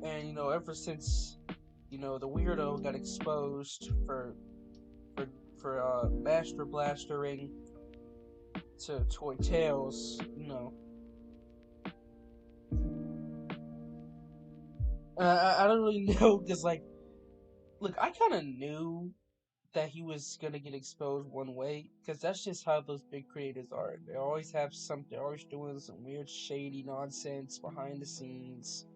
and you know, ever since, you know, the weirdo got exposed for Master Blastering to Toy Tales, you know, I don't really know, because like, look, I kind of knew that he was gonna get exposed one way, because that's just how those big creators are. They always have something. They're always doing some weird, shady nonsense behind the scenes.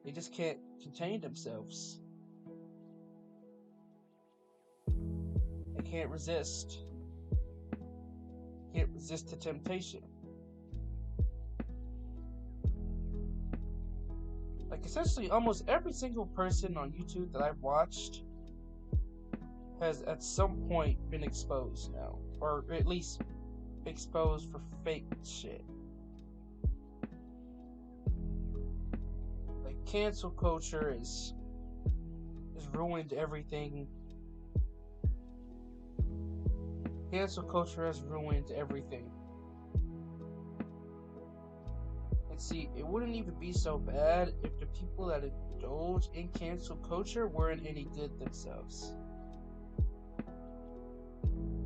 They just can't contain themselves. They can't resist. Can't resist the temptation. Like, essentially, almost every single person on YouTube that I've watched has at some point been exposed now, or at least exposed for fake shit. Like, cancel culture is ruined everything. Cancel culture has ruined everything. And see, it wouldn't even be so bad if the people that indulge in cancel culture weren't any good themselves.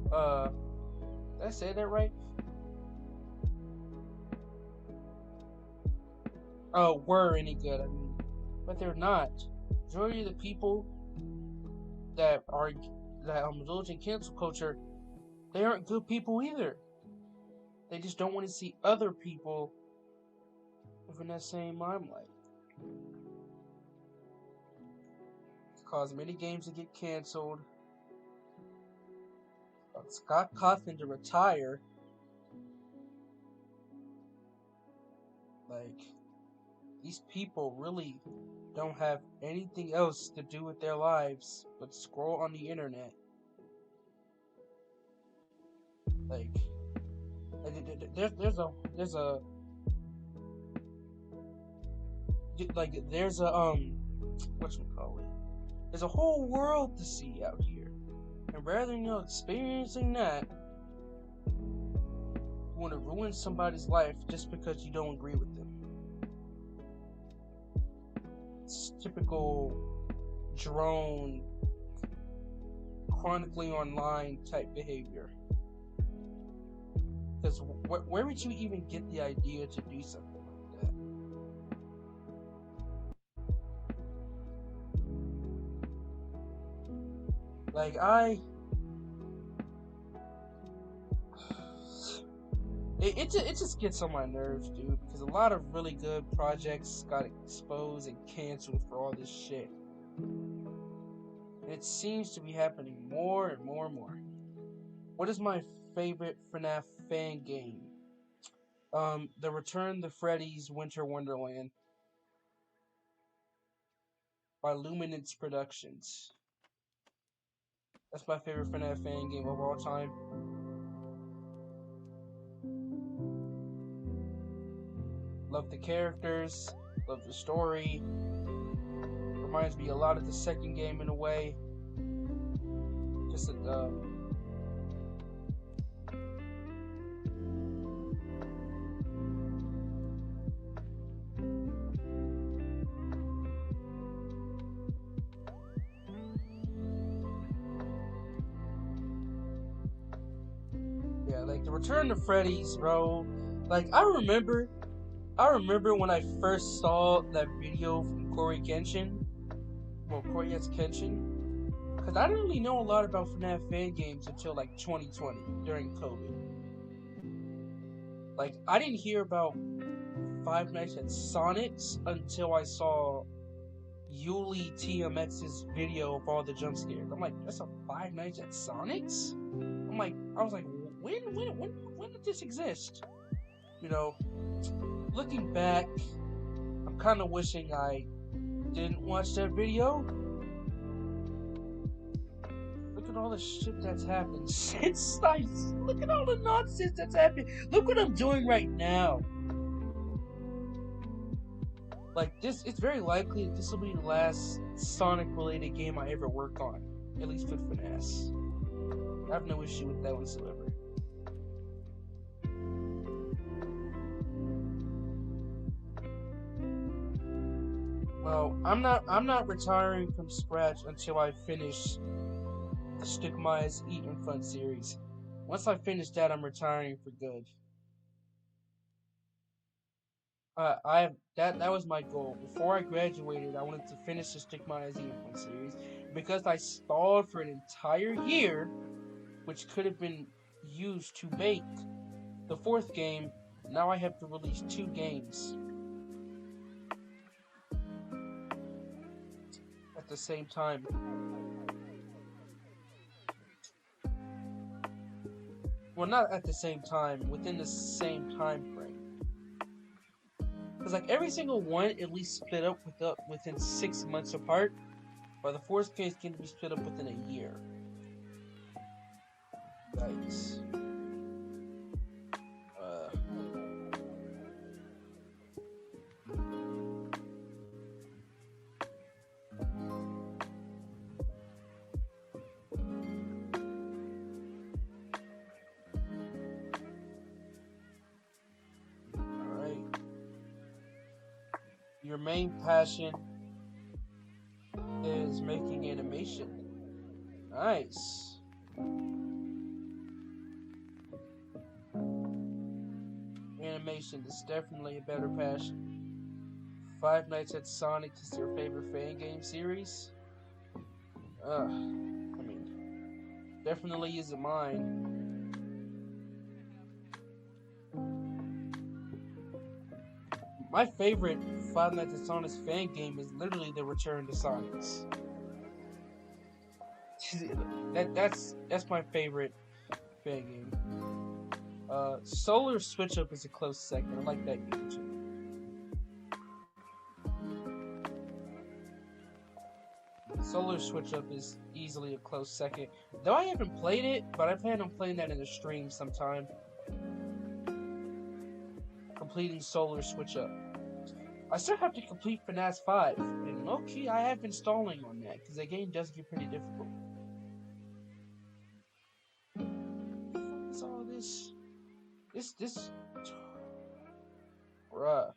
Did I say that right? Were any good, I mean. But they're not. Majority of the people that indulge in cancel culture, they aren't good people either. They just don't want to see other people within that same limelight. It's caused many games to get canceled. Scott Cawthon to retire. Like, these people really don't have anything else to do with their lives but scroll on the internet. Like, there's a whatchamacallit, there's a whole world to see out here, and rather than, you know, experiencing that, you want to ruin somebody's life just because you don't agree with them. It's typical drone, chronically online type behavior. Because where would you even get the idea to do something like that? Like, it just gets on my nerves, dude, because a lot of really good projects got exposed and canceled for all this shit. And it seems to be happening more and more and more. What is my favorite FNAF fan game? The Return to Freddy's Winter Wonderland by Luminance Productions. That's my favorite FNAF fan game of all time. Love the characters, love the story. Reminds me a lot of the second game in a way. Just yeah, like the Return to Freddy's, bro. Like, I remember when I first saw that video from Corey X Kenshin, because I didn't really know a lot about FNAF fan games until like 2020 during COVID. Like, I didn't hear about Five Nights at Sonic's until I saw Yuli TMX's video of all the jump scares. I'm like, that's a Five Nights at Sonic's? I was like, when did this exist? You know, looking back, I'm kind of wishing I didn't watch that video. Look at all the shit that's happened since look at all the nonsense that's happened. Look what I'm doing right now. Like this, it's very likely that this will be the last Sonic-related game I ever work on, at least with finesse. I have no issue with that whatsoever. Well, I'm not retiring from scratch until I finish the Stickmeyer's Eatin' Fun series. Once I finish that, I'm retiring for good. That was my goal. Before I graduated, I wanted to finish the Stickmeyer's Eatin' Fun series. Because I stalled for an entire year, which could have been used to make the 4th game, now I have to release 2 games at the same time. Well, not at the same time, within the same time frame. Because like every single one at least split up within 6 months apart, while the 4th game can be split up within a year. Yikes. Your main passion is making animation. Nice. Animation is definitely a better passion. Five Nights at Sonic is your favorite fan game series? I mean, definitely isn't mine. My favorite Five Nights at Sonic's fan game is literally The Return to Sonic's. That's my favorite fan game. Solar Switch Up is a close second. I like that game too. Solar Switch Up is easily a close second. Though I haven't played it, but I plan on playing that in a stream sometime. Completing Solar Switch Up. I still have to complete FNAF 5, and low-key I have been stalling on that, because the game does get pretty difficult. What's all this? This... Bruh.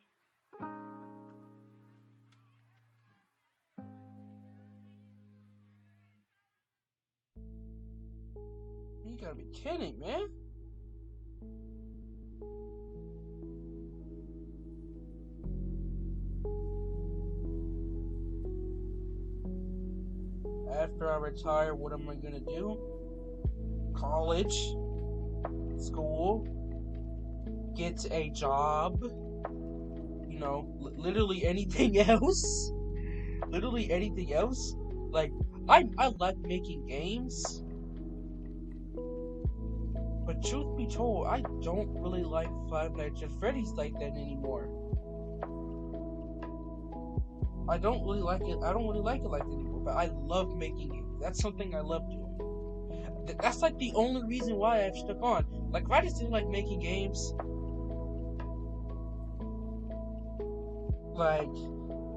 You gotta be kidding, man. After I retire, what am I gonna do? College, school, get a job, you know, literally anything else. Literally anything else. Like, I like making games, but truth be told, I don't really like Five Nights at Freddy's like that anymore. I don't really like it like that anymore, but I love making games. That's something I love doing. That's like the only reason why I've stuck on. Like, if I just didn't like making games, like,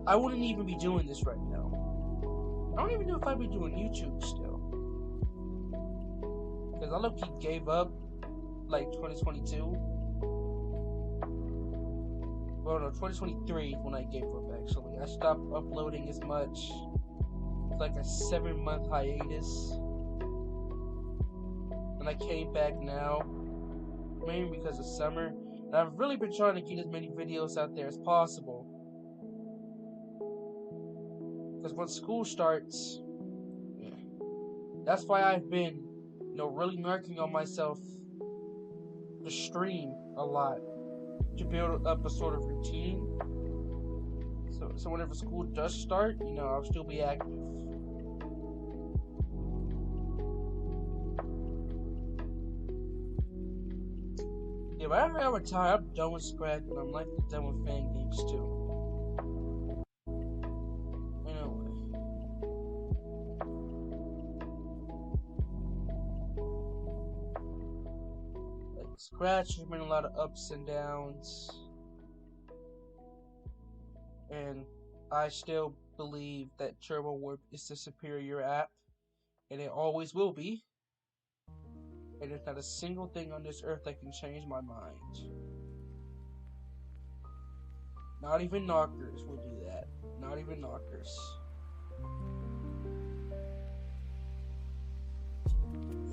I wouldn't even be doing this right now. I don't even know if I'd be doing YouTube still. Because I low-key gave up, like, 2022. Well, no, 2023 when I gave up, actually. I stopped uploading as much. It's like a 7-month hiatus. And I came back now, mainly because of summer. And I've really been trying to get as many videos out there as possible. Because when school starts, that's why I've been, really working on myself to stream a lot. To build up a sort of routine. So whenever school does start, I'll still be active. If I ever retire, I'm done with Scratch, and I'm likely done with fan games too. Anyway. Like, Scratch has been a lot of ups and downs. And I still believe that Turbo Warp is the superior app. And it always will be. And there's not a single thing on this earth that can change my mind. Not even knockers will do that. Not even knockers.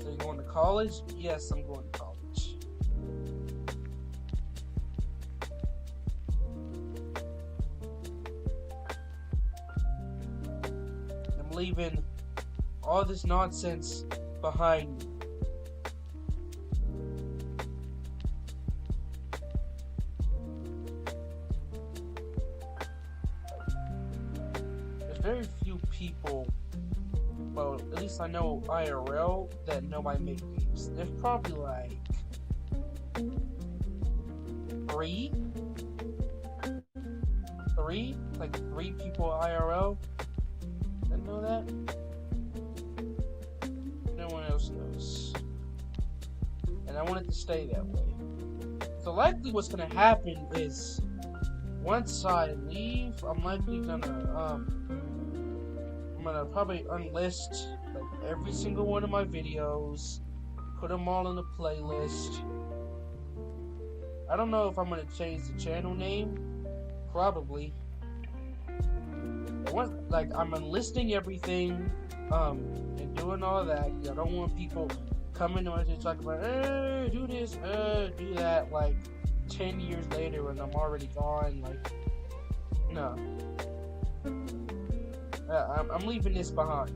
So you going to college? Yes, I'm going to college. I'm leaving all this nonsense behind me. There's very few people, well, at least I know IRL, that know I make games. There's probably like three people IRL that know that. No one else knows. And I want it to stay that way. So likely what's gonna happen is once I leave, I'm likely gonna probably unlist like every single one of my videos, put them all in a playlist. I don't know if I'm gonna change the channel name. Probably. Like I'm enlisting everything, and doing all that. I don't want people coming to me and talking about, do this, do that. Like 10 years later, when I'm already gone. Like, no. I'm leaving this behind.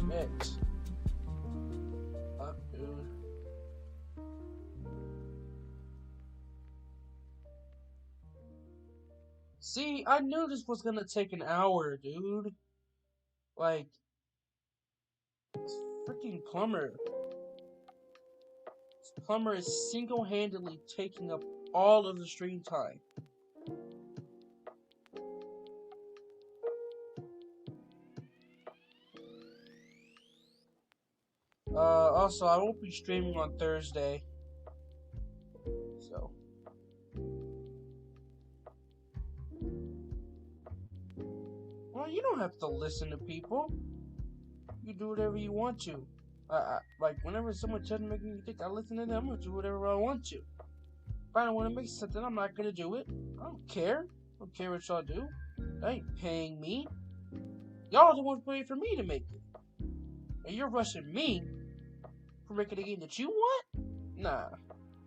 Next. Dude. See, I knew this was gonna take an hour, dude. Like, this freaking plumber. This plumber is single-handedly taking up all of the stream time. Also, I won't be streaming on Thursday. So. Well, you don't have to listen to people. You do whatever you want to. Like, whenever someone tries to make me think I listen to them, I'm gonna do whatever I want to. If I don't want to make something, I'm not gonna do it. I don't care. I don't care what y'all do. They ain't paying me. Y'all are the ones paying for me to make it. And you're rushing me for making a game that you want? Nah.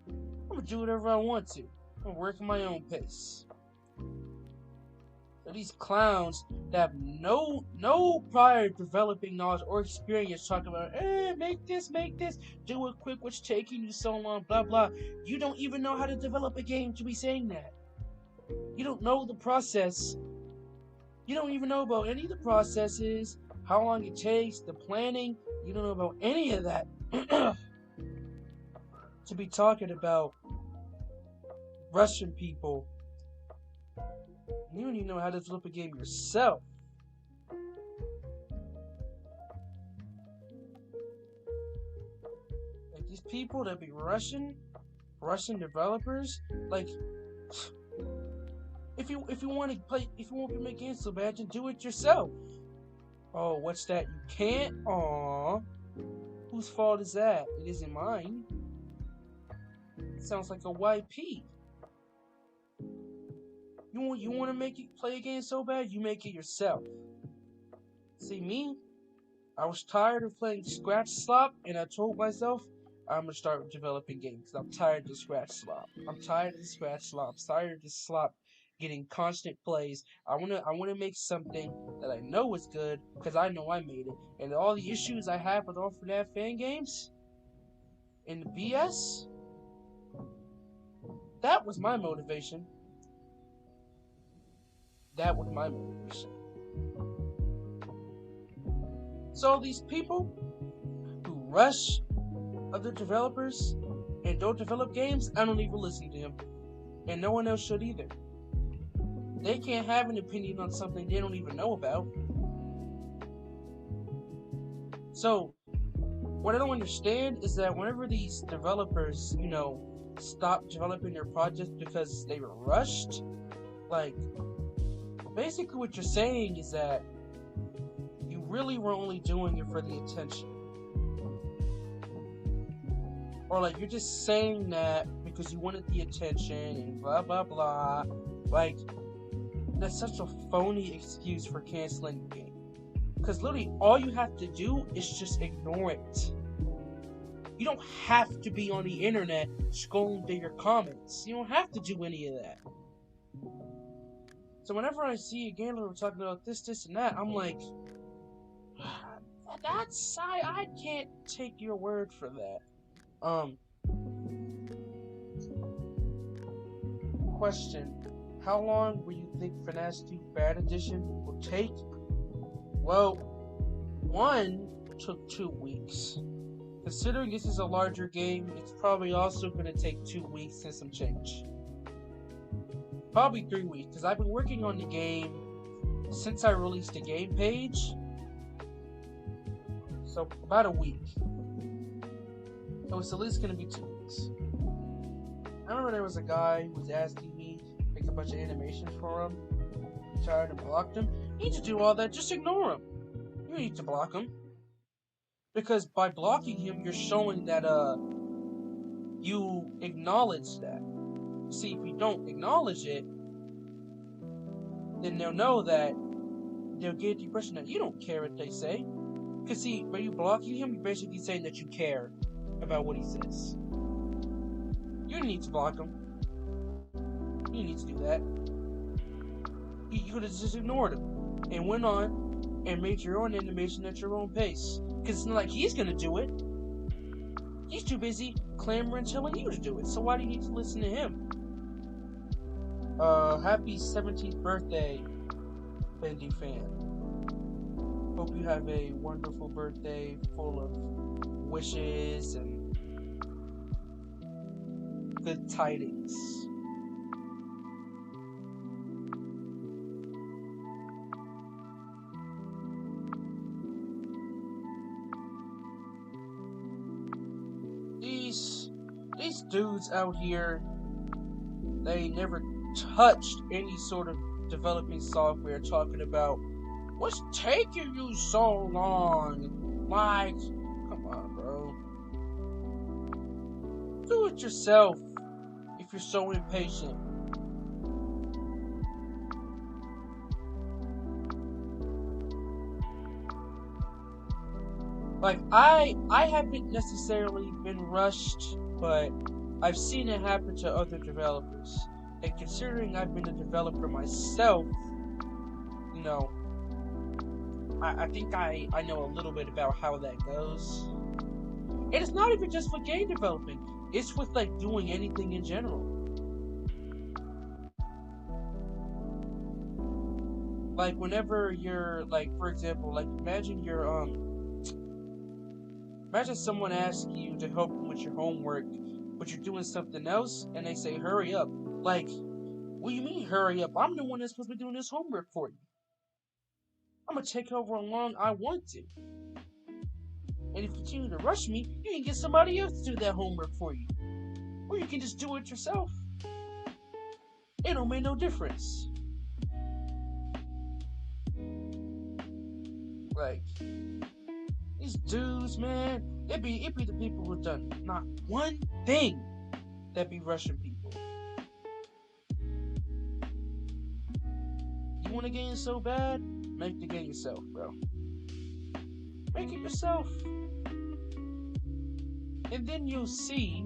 I'm gonna do whatever I want to. I'm gonna work at my own pace. So these clowns that have no prior developing knowledge or experience talking about, make this, do it quick, what's taking you so long, blah blah. You don't even know how to develop a game to be saying that. You don't know the process. You don't even know about any of the processes, how long it takes, the planning. You don't know about any of that. To be talking about Russian people. You don't even know how to develop a game yourself. Like these people that be Russian developers, like if you want to make games so bad, then do it yourself. Oh, what's that? You can't? Aww. Whose fault is that? It isn't mine. It sounds like a YP. You want to play a game so bad, you make it yourself. See me? I was tired of playing Scratch Slop, and I told myself I'm gonna start developing games. I'm tired of the Scratch Slop. I'm tired of the Scratch Slop. I'm tired of the slop getting constant plays. I wanna make something that I know is good because I know I made it. And all the issues I have with all FNAF fan games in the BS, that was my motivation. That was my motivation. So these people who rush other developers and don't develop games, I don't even listen to them. And no one else should either. They can't have an opinion on something they don't even know about. So, what I don't understand is that whenever these developers, stop developing their projects because they were rushed, like, basically what you're saying is that you really were only doing it for the attention. Or, like, you're just saying that because you wanted the attention and blah, blah, blah. Like, that's such a phony excuse for canceling the game. Because literally, all you have to do is just ignore it. You don't have to be on the internet scrolling through your comments. You don't have to do any of that. So whenever I see a gamer talking about this, and that, I'm like, I can't take your word for that. Question. How long will you think FNAF 2 Bad Edition will take? Well, one took 2 weeks. Considering this is a larger game, it's probably also going to take 2 weeks and some change. Probably 3 weeks, because I've been working on the game since I released the game page. So, about a week. So it's at least going to be 2 weeks. I remember there was a guy who was asking me to make a bunch of animations for him. I tried to block him. You need to do all that, just ignore him. You don't need to block him. Because by blocking him, you're showing that you acknowledge that. See, if you don't acknowledge it, then they'll know that they'll get the impression that you don't care what they say. Because see, by you blocking him, you're basically saying that you care about what he says. You don't need to block him. You don't need to do that. You could have just ignored him and went on and made your own animation at your own pace. Because it's not like he's gonna do it. He's too busy clamoring, telling you to do it. So why do you need to listen to him? Happy 17th birthday, Bendy fan. Hope you have a wonderful birthday full of wishes and good tidings. These dudes out here, they never touched any sort of developing software, talking about what's taking you so long. Like, come on, bro. Do it yourself if you're so impatient. Like, I haven't necessarily been rushed, but I've seen it happen to other developers. And considering I've been a developer myself, I think I know a little bit about how that goes. And it's not even just for game developing. It's with, like, doing anything in general. Like, whenever you're, like, for example, like, imagine someone asks you to help them with your homework, but you're doing something else, and they say, hurry up. Like, what do you mean, hurry up? I'm the one that's supposed to be doing this homework for you. I'm gonna take however long I want to. And if you continue to rush me, you can get somebody else to do that homework for you. Or you can just do it yourself. It don't make no difference. Like, these dudes, man, it be the people who've done not one thing that be rushing people. You want a game so bad? Make the game yourself, bro. Make it yourself. And then you'll see,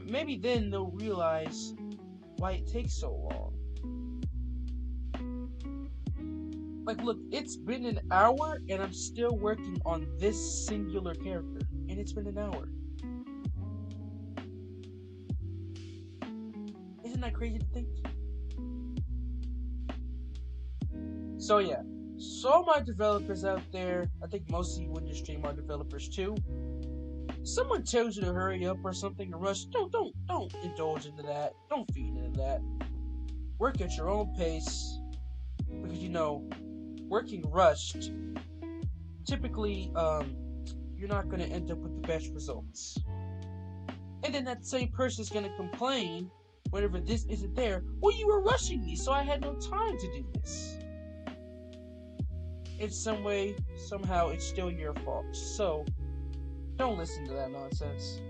maybe then they'll realize why it takes so long. Like, look, it's been an hour and I'm still working on this singular character. And it's been an hour. Isn't that crazy to think? So yeah. So my developers out there, I think most of you in the stream are developers too. Someone tells you to hurry up or something or rush, don't indulge into that. Don't feed into that. Work at your own pace. Because working rushed, typically, you're not going to end up with the best results. And then that same person is going to complain whenever this isn't there. Well, you were rushing me, so I had no time to do this. In some way, somehow, it's still your fault. So, don't listen to that nonsense.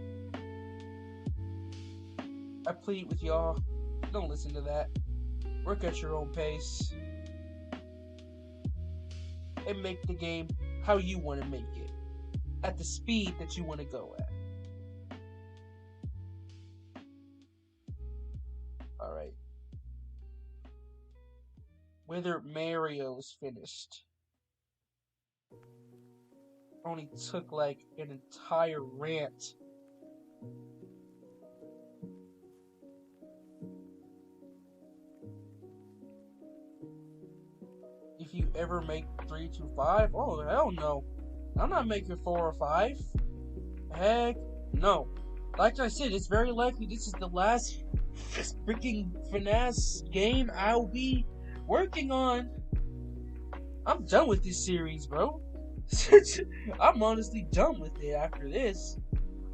I plead with y'all, don't listen to that. Work at your own pace. And make the game how you want to make it. At the speed that you want to go at. Alright. Whether Mario's finished. Only took like an entire rant. If you ever make 3 to 5, oh hell no. I'm not making 4 or 5. Heck no. Like I said, it's very likely this is the last freaking FNAF game I'll be working on. I'm done with this series, bro. I'm honestly done with it after this.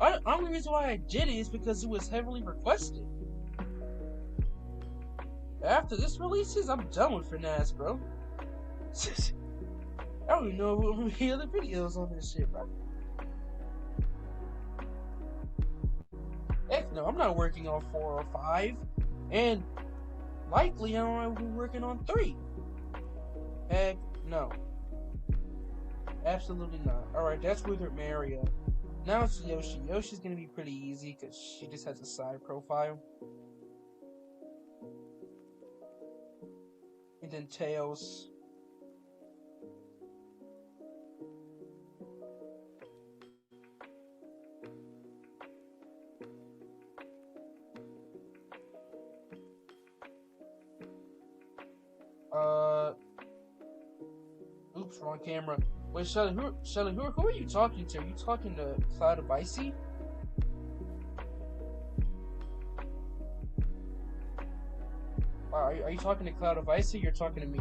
The only reason why I did it is because it was heavily requested. After this releases, I'm done with FNAF, bro. I don't even know what any other videos on this shit, bro. Heck no, I'm not working on 4 or 5. And likely I don't be working on 3. Heck no. Absolutely not. Alright, that's Withered Mario. Now it's Yoshi. Yoshi's gonna be pretty easy because she just has a side profile. And then Tails. Oops, wrong camera. Wait, Shelly, who are you talking to? Are you talking to Cloud of Icy? Are you talking to Cloud of Icy? Or you're talking to me?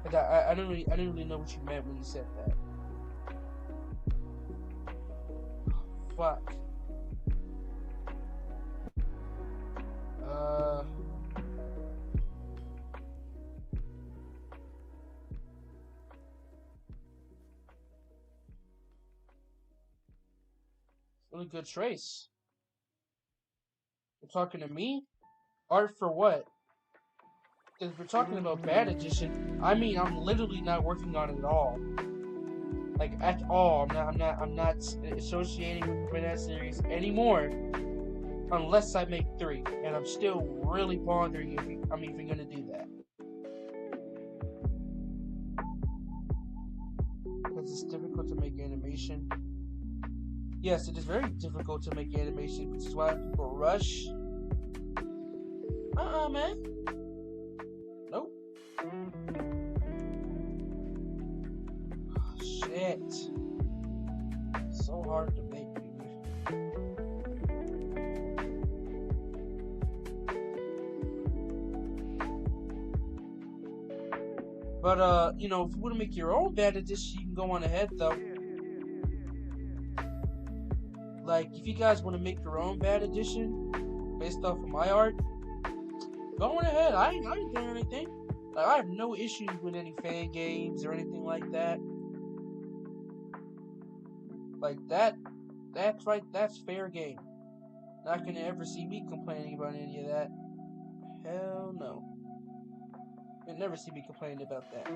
I didn't really know what you meant when you said that. Fuck. Really good trace. You're talking to me? Art for what? Because we're talking about Bad Edition, I mean, I'm literally not working on it at all. Like, at all. I'm not associating with the FNAF series anymore. Unless I make 3. And I'm still really pondering if I'm even gonna do that. Because it's difficult to make animation. Yes, it is very difficult to make animation, which is why people rush. Man. Nope. Oh, shit. So hard to make, dude. But, if you want to make your own Bad Edition, you can go on ahead, though. Like, if you guys want to make your own Bad Edition, based off of my art, go on ahead. I ain't doing anything. Like, I have no issues with any fan games or anything like that. Like, that's right, that's fair game. Not gonna ever see me complaining about any of that. Hell no. You'll never see me complaining about that.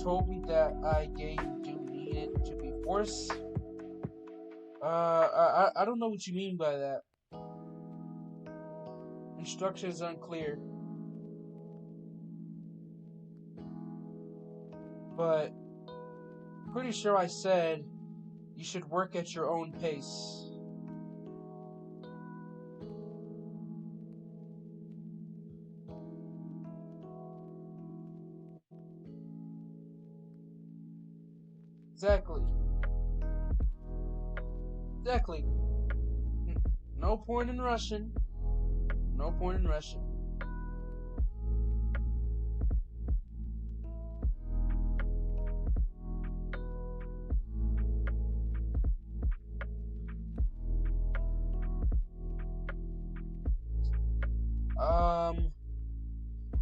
told me that I game do need it to be forced. I don't know what you mean by that. Instructions unclear. But pretty sure I said you should work at your own pace. Exactly. Exactly. No point in rushing. No point in rushing.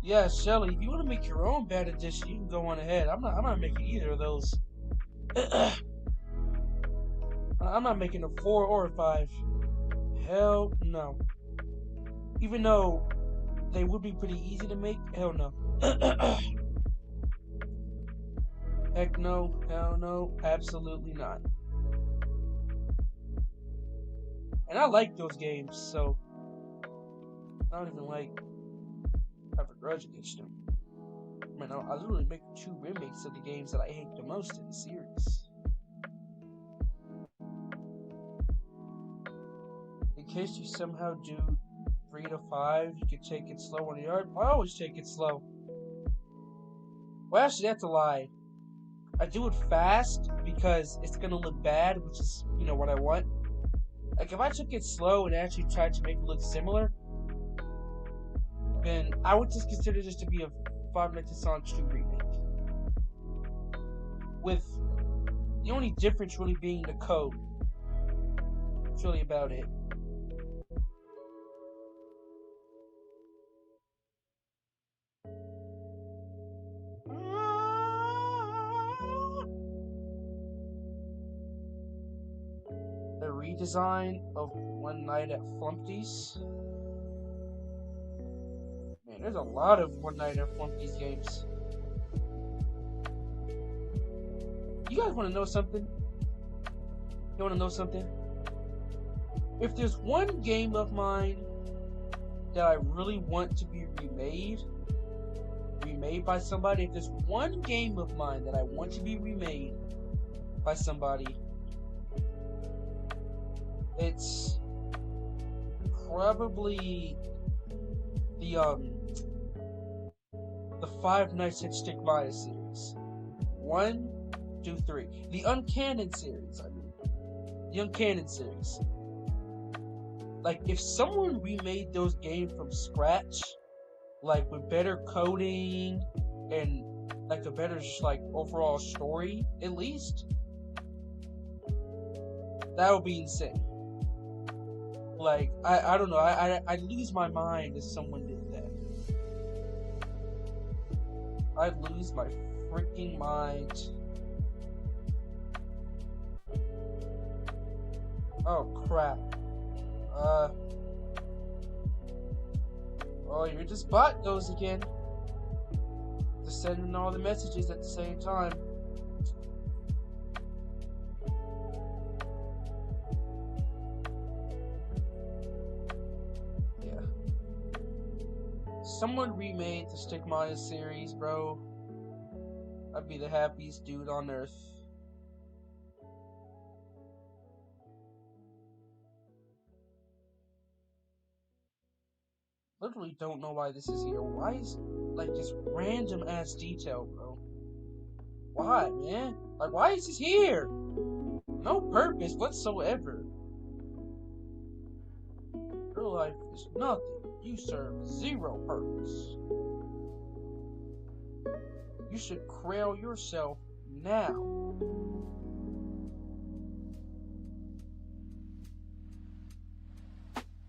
Yeah, Shelly, if you want to make your own bad edition, you can go on ahead. I'm not making either of those. I'm not making a 4 or a 5. Hell no. Even though they would be pretty easy to make, hell no. Heck no, hell no, absolutely not. And I like those games, so I don't even have a grudge against them. I mean, I literally make 2 remakes of the games that I hate the most in the series. In case you somehow do 3 to 5, you can take it slow on the yard. I always take it slow. Well, actually, that's a lie. I do it fast because it's gonna look bad, which is, what I want. Like, if I took it slow and actually tried to make it look similar, then I would just consider this to be a Five Nights at Sonic 2 remake. With the only difference really being the code. That's really about it. The redesign of One Night at Flumpty's. Man, there's a lot of One Night at Flumpty's games. You guys want to know something? You want to know something? If there's one game of mine that I really want to be remade by somebody, if there's one game of mine that I want to be remade by somebody, it's probably the Five Nights at Stigmata series. 1, 2, 3. The Uncanon series, The Uncanon series. Like, if someone remade those games from scratch, like, with better coding, and, like, a better, overall story, at least, that would be insane. Like, I don't know, I'd lose my mind if someone did that. I'd lose my freaking mind. Oh, crap. Oh, your just bot goes again. Just sending all the messages at the same time. Yeah. Someone remade the Stigmata series, bro. I'd be the happiest dude on earth. Literally don't know why this is here. Why is, this random ass detail, bro? Why, man? Like, why is this here? No purpose whatsoever. Real life is nothing. You serve 0 purpose. You should crail yourself now.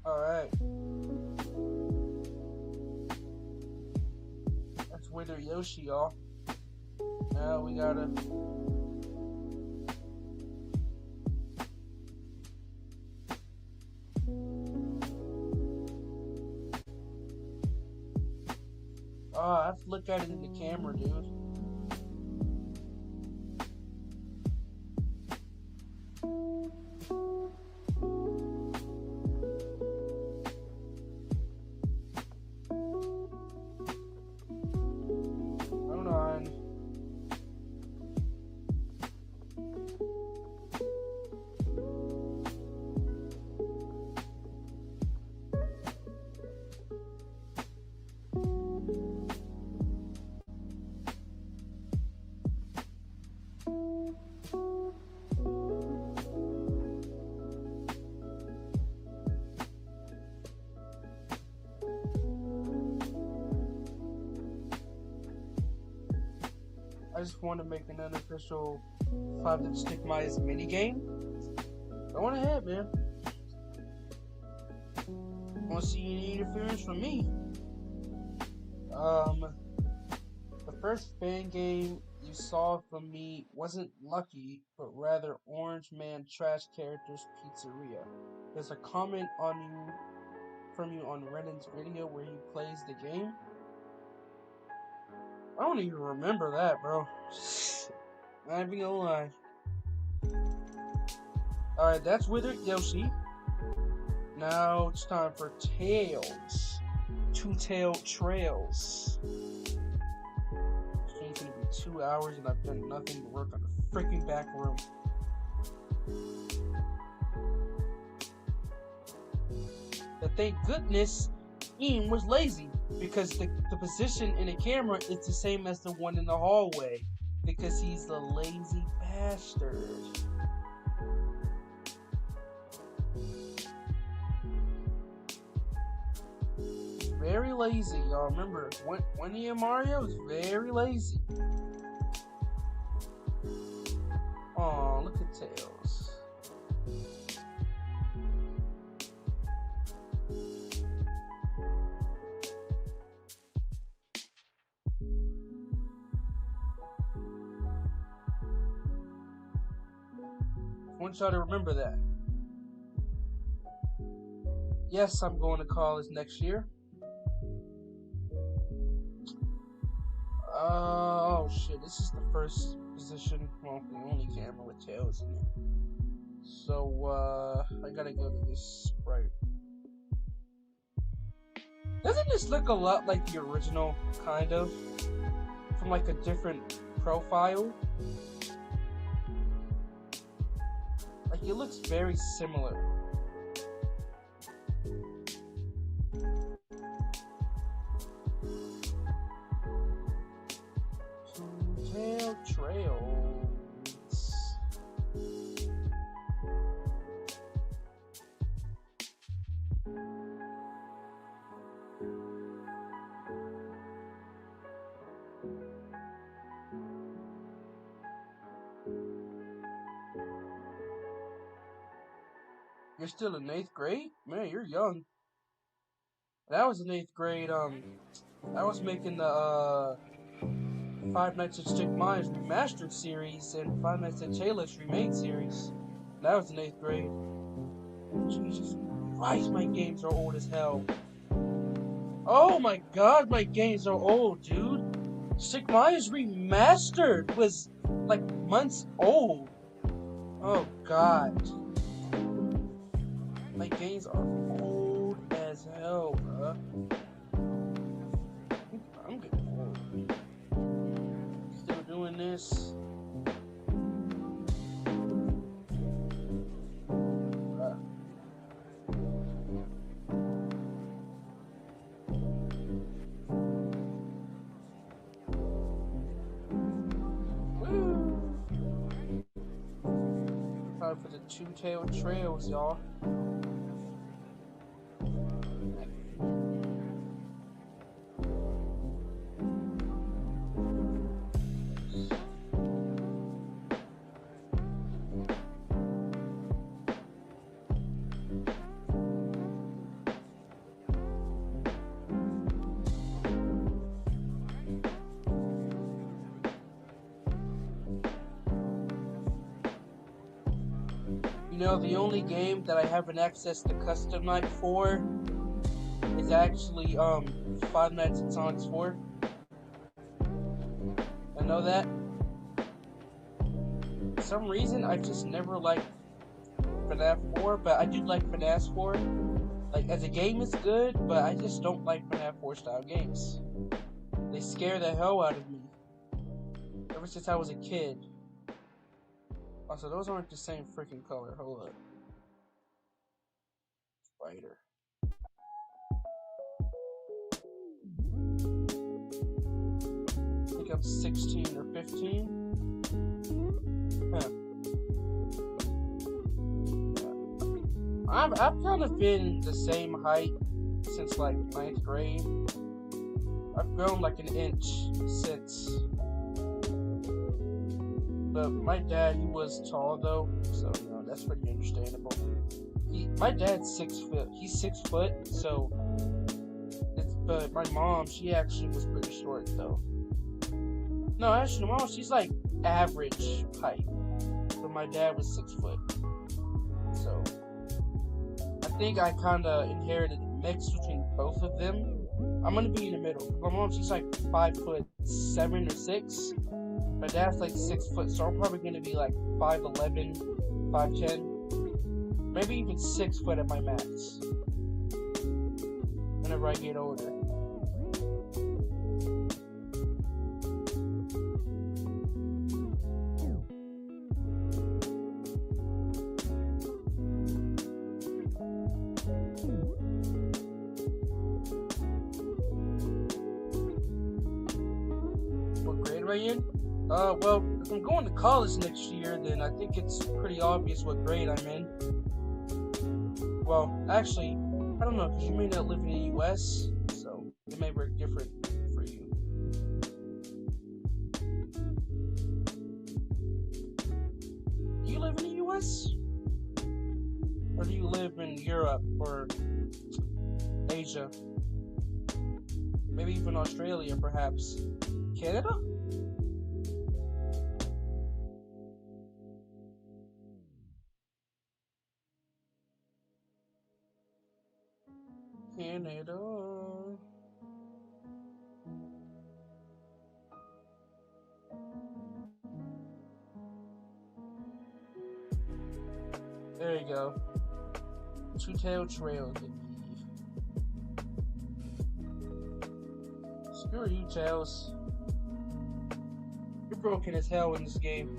Alright. That's Wither Yoshi, y'all. Now we gotta... Oh, I have to look at it in the camera, dude. just want to make an unofficial Five Nights at Freddy's minigame, go on ahead, man. Want to see any interference from me? The first fan game you saw from me wasn't Lucky, but rather Orange Man Trash Characters Pizzeria. There's a comment from you on Renan's video where he plays the game. I don't even remember that, bro. Not even gonna lie. Alright, that's Withered Yoshi. Now it's time for Tails. Two-Tailed Trails. It's gonna be 2 hours and I've done nothing but work on the freaking back room. But thank goodness Ian was lazy, because the position in the camera is the same as the one in the hallway, because he's the lazy bastard. Very lazy, y'all. Remember, Wendy and Mario is very lazy. Aw, look at Tails. I want y'all to remember that. Yes, I'm going to college next year. Oh shit, this is the first position, well, the only camera with Tails in it. So, I gotta go to this sprite. Doesn't this look a lot like the original, kind of? From like a different profile? Like, it looks very similar. Two-Tailed Trails. You're still in 8th grade? Man, you're young. When I was in 8th grade, I was making the, Five Nights at Freddy's Remastered series and Five Nights at Freddy's Remade series. That was in 8th grade. Jesus Christ, my games are old as hell. Oh my god, my games are old, dude. Sid Meier's Remastered was like months old. Oh god. My games are old as hell, bruh. I'm getting old. Still doing this. Time for the Two-Tailed Trails, y'all. You know, the only game that I haven't accessed the custom night for is actually Five Nights at Sonic 4. I know that. For some reason, I just never liked FNAF 4, but I do like FNAF 4. Like, as a game, it's good, but I just don't like FNAF 4 style games. They scare the hell out of me. Ever since I was a kid. Also, those aren't the same freaking color. Hold up. Spider. I think I'm 16 or 15. Huh. Yeah. I've kind of been the same height since like 9th grade. I've grown like an inch since But my dad, he was tall though, so that's pretty understandable. My dad's 6 foot. He's 6 foot, so. But my mom, she actually was pretty short though. No, actually, my mom, she's like average height. But my dad was 6 foot. So I think I kind of inherited a mix between both of them. I'm gonna be in the middle. My mom, she's like 5'7" or 6. My dad's like 6 foot, so I'm probably gonna be like 5'11", 5'10", maybe even 6 foot at my max. Whenever I get older. What grade am I in? Well, if I'm going to college next year, then I think it's pretty obvious what grade I'm in. Well, actually, I don't know, because you may not live in the U.S., so it may work different for you. Do you live in the U.S.? Or do you live in Europe or Asia? Maybe even Australia, perhaps. Canada? Canada. There you go. Two-Tail Trail. Screw you, Tails. You're broken as hell in this game.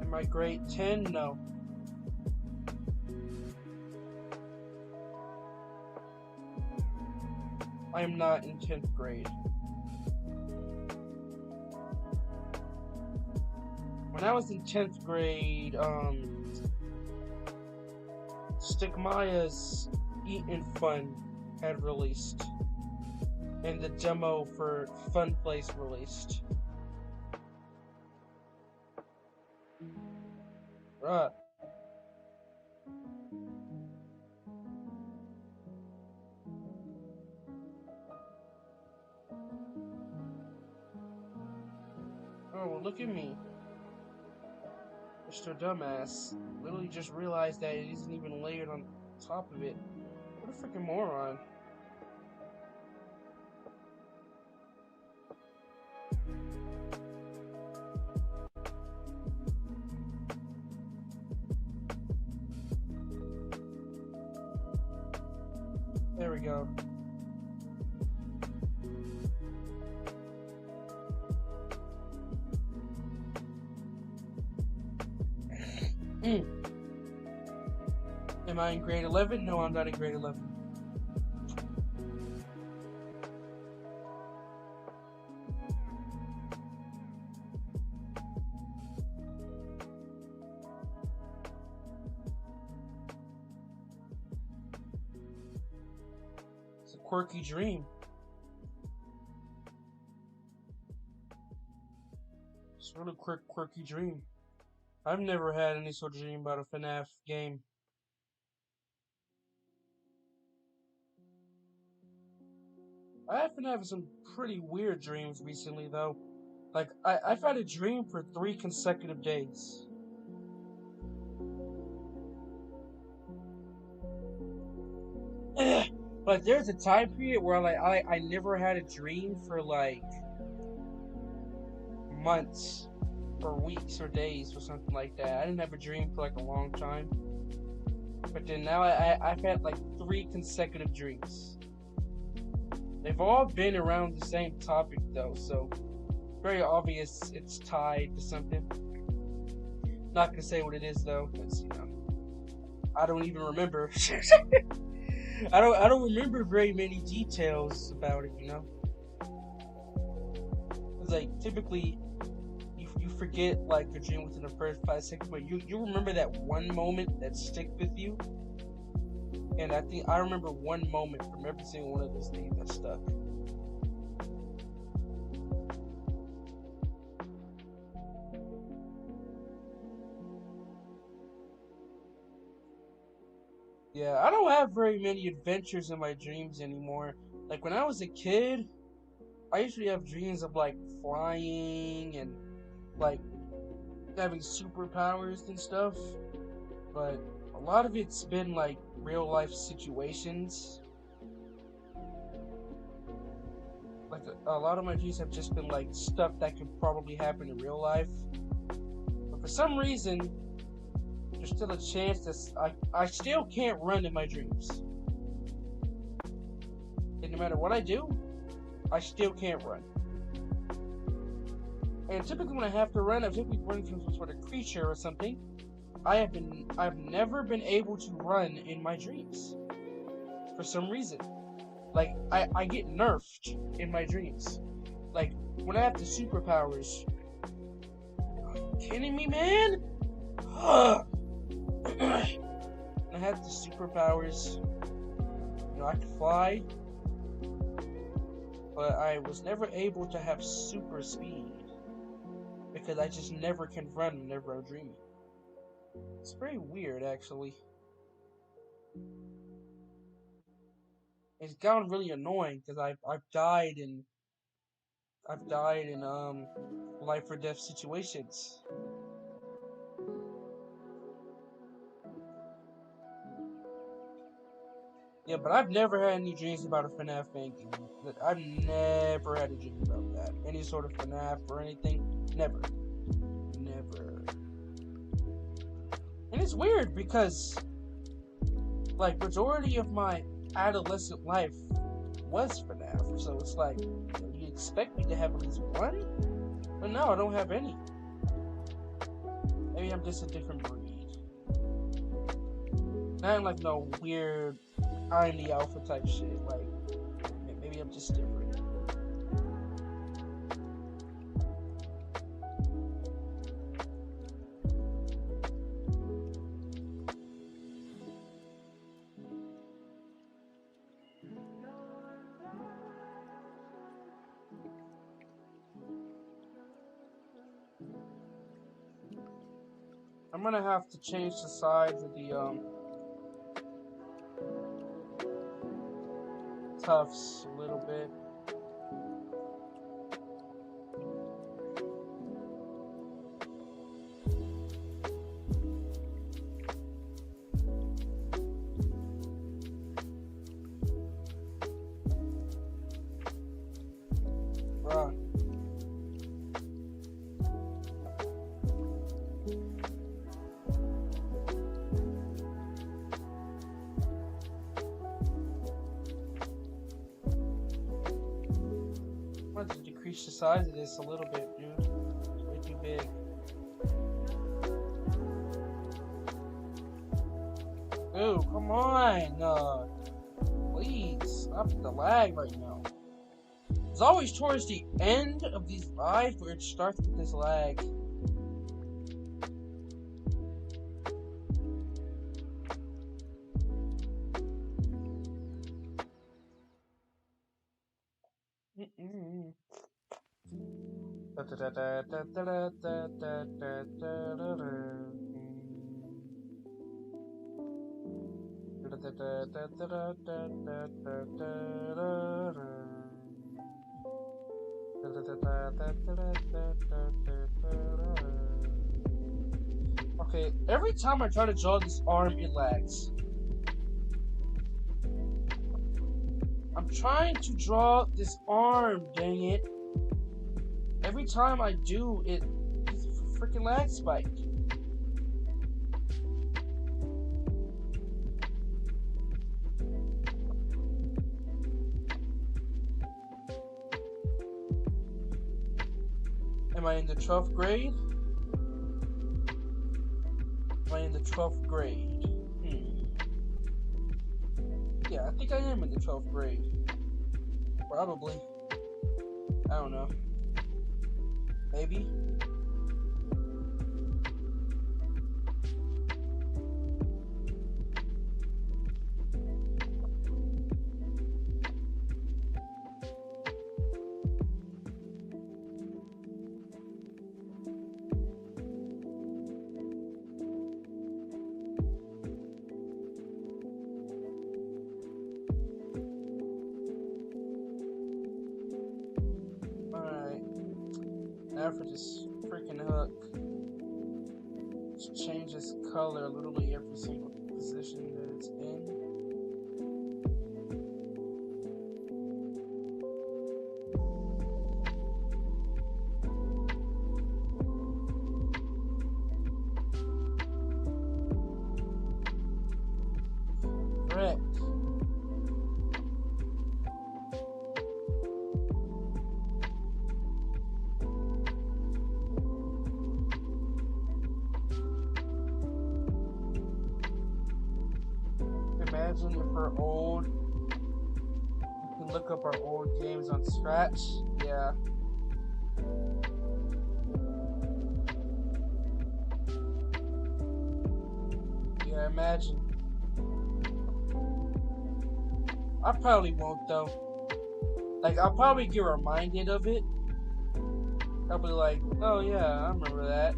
Am I grade 10? No. I am not in 10th grade. When I was in 10th grade, Stigmaya's Eatin' Fun had released. And the demo for Fun Place released. Right. Oh, well, look at me. Mr. Dumbass. Literally just realized that it isn't even layered on top of it. What a freaking moron. There we go. Am I in grade 11? No, I'm not in grade 11. It's a quirky dream. It's a really quirky dream. I've never had any sort of dream about a FNAF game. I have been having some pretty weird dreams recently, though. Like, I've had a dream for 3 consecutive days. Like, there's a time period where, like, I never had a dream for, like, months, or weeks, or days, or something like that. I didn't have a dream for, like, a long time. But then now I've had, like, 3 consecutive dreams. They've all been around the same topic, though, so very obvious it's tied to something. Not gonna say what it is, though, because, I don't even remember. I don't remember very many details about it, It's like, typically, you forget, like, your dream within the first 5 seconds, but you remember that one moment that sticks with you. And I think I remember one moment from every single one of those things that stuck. Yeah, I don't have very many adventures in my dreams anymore. Like when I was a kid, I usually have dreams of like flying and like having superpowers and stuff. But a lot of it's been like real life situations. Like a lot of my dreams have just been like stuff that could probably happen in real life. But for some reason, there's still a chance that I still can't run in my dreams. And no matter what I do, I still can't run. And typically when I have to run, I'm typically running from some sort of creature or something. I've never been able to run in my dreams. For some reason. Like, I get nerfed in my dreams. Like, when I have the superpowers. Are you kidding me, man? I had the superpowers. You know, I could fly. But I was never able to have super speed. Because I just never can run whenever I'm dreaming. It's very weird, actually. It's gotten really annoying because I've died in life or death situations. Yeah, but I've never had any dreams about a FNAF fan game. I've never had a dream about that. Any sort of FNAF or anything. Never. Never. And it's weird because, like, majority of my adolescent life was FNAF. So it's like, you expect me to have at least one? But no, I don't have any. Maybe I'm just a different breed. Not like no weird I'm the alpha type shit. Like, maybe I'm just different. I'm gonna have to change the size of the tufts a little bit. Bruh. I'm gonna have to decrease the size of this a little bit, dude. It's way too big. Dude, come on! Please, stop the lag right now. It's always towards the end of these lives where it starts with this lag. Okay, every time I try to draw this arm, it lags. I'm trying to draw this arm, dang it. Every time I do, it's a freaking lag spike. Am I in the 12th grade? Am I in the 12th grade? Yeah, I think I am in the 12th grade. Probably. I don't know. Maybe. now for this freaking hook. Just change its color literally every single position that it's in. Frick. Imagine if we're old. We can look up our old games on Scratch. Yeah. Yeah, imagine. I probably won't though. Like, I'll probably get reminded of it. I'll be like, oh yeah, I remember that.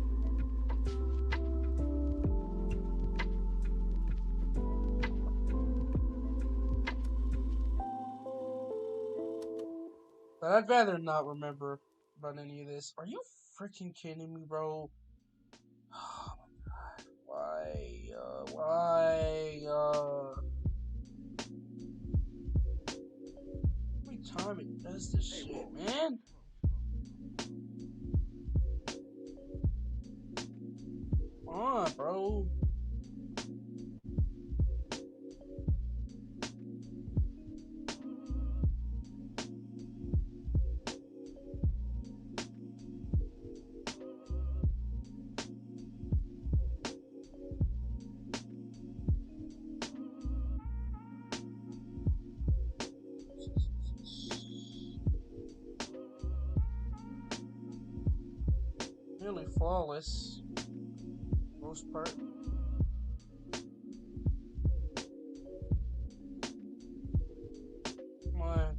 But I'd rather not remember about any of this. Are you freaking kidding me, bro? Oh my god. Why? Every time it does this shit, man. Come on, bro. Nearly flawless. Most part. Come on.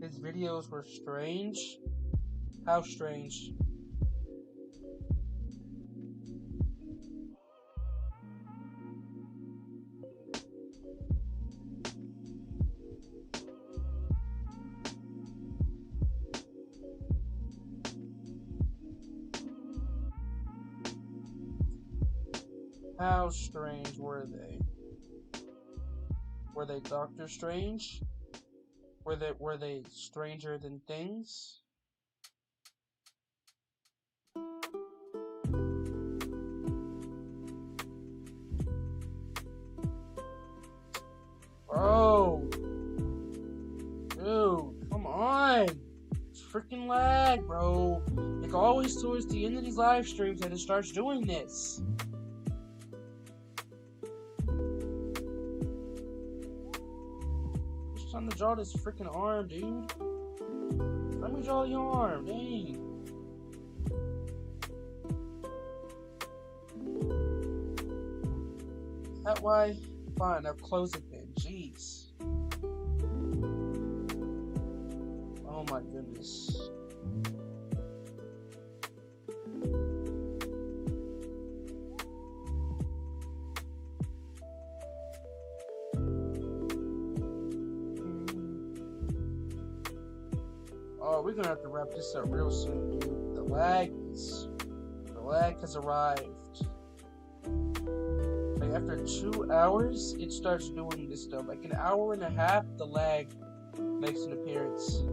His videos were strange. How strange? How strange were they? Were they Doctor Strange? Were they Stranger Than Things? Bro, dude, come on! It's freaking lag, bro. Like always towards the end of these live streams that it starts doing this. Just trying to draw this freaking arm, dude. Let me draw your arm, dang. That why? Fine, I'll close it then. Jeez. Oh my goodness. Oh, we're gonna have to wrap this up real soon, dude. The lag has arrived. Like after 2 hours, it starts doing this stuff. Like an hour and a half, the lag makes an appearance.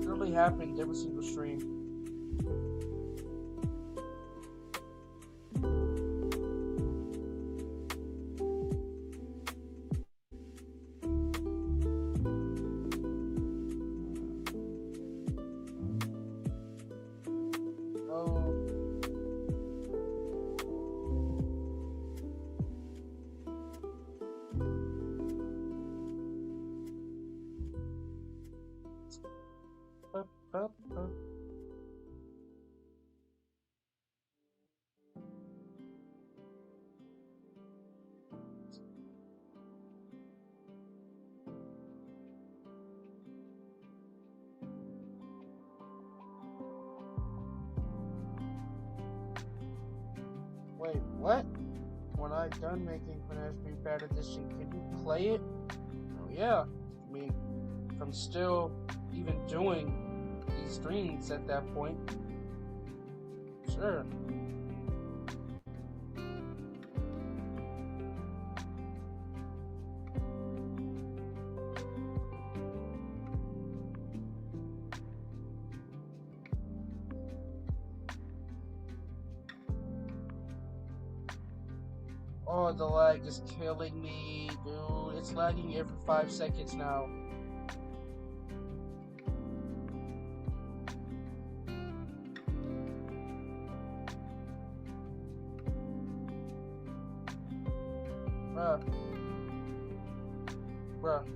It really happened every single stream. Wait, what? When I'm done making FNAF 3 Bad Edition, can you play it? Oh yeah. I mean, if I'm still even doing these streams at that point, sure. Oh, the lag is killing me, dude. It's lagging every 5 seconds now. Bruh.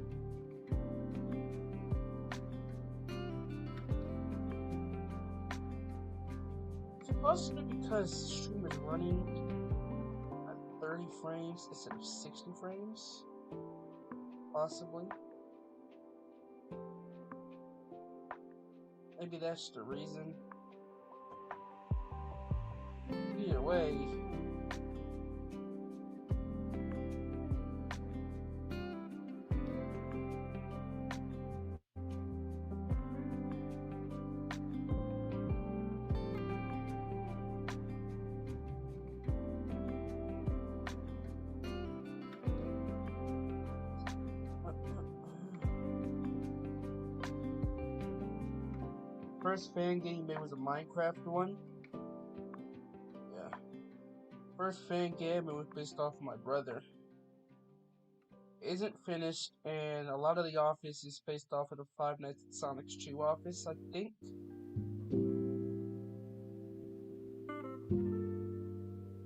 It's possibly because the stream is running at 30 frames instead of 60 frames. Possibly. Maybe that's the reason. Either way. First fan game made was a Minecraft one. Yeah. First fan game it was based off of my brother. It isn't finished, and a lot of the office is based off of the Five Nights at Sonic's 2 office, I think.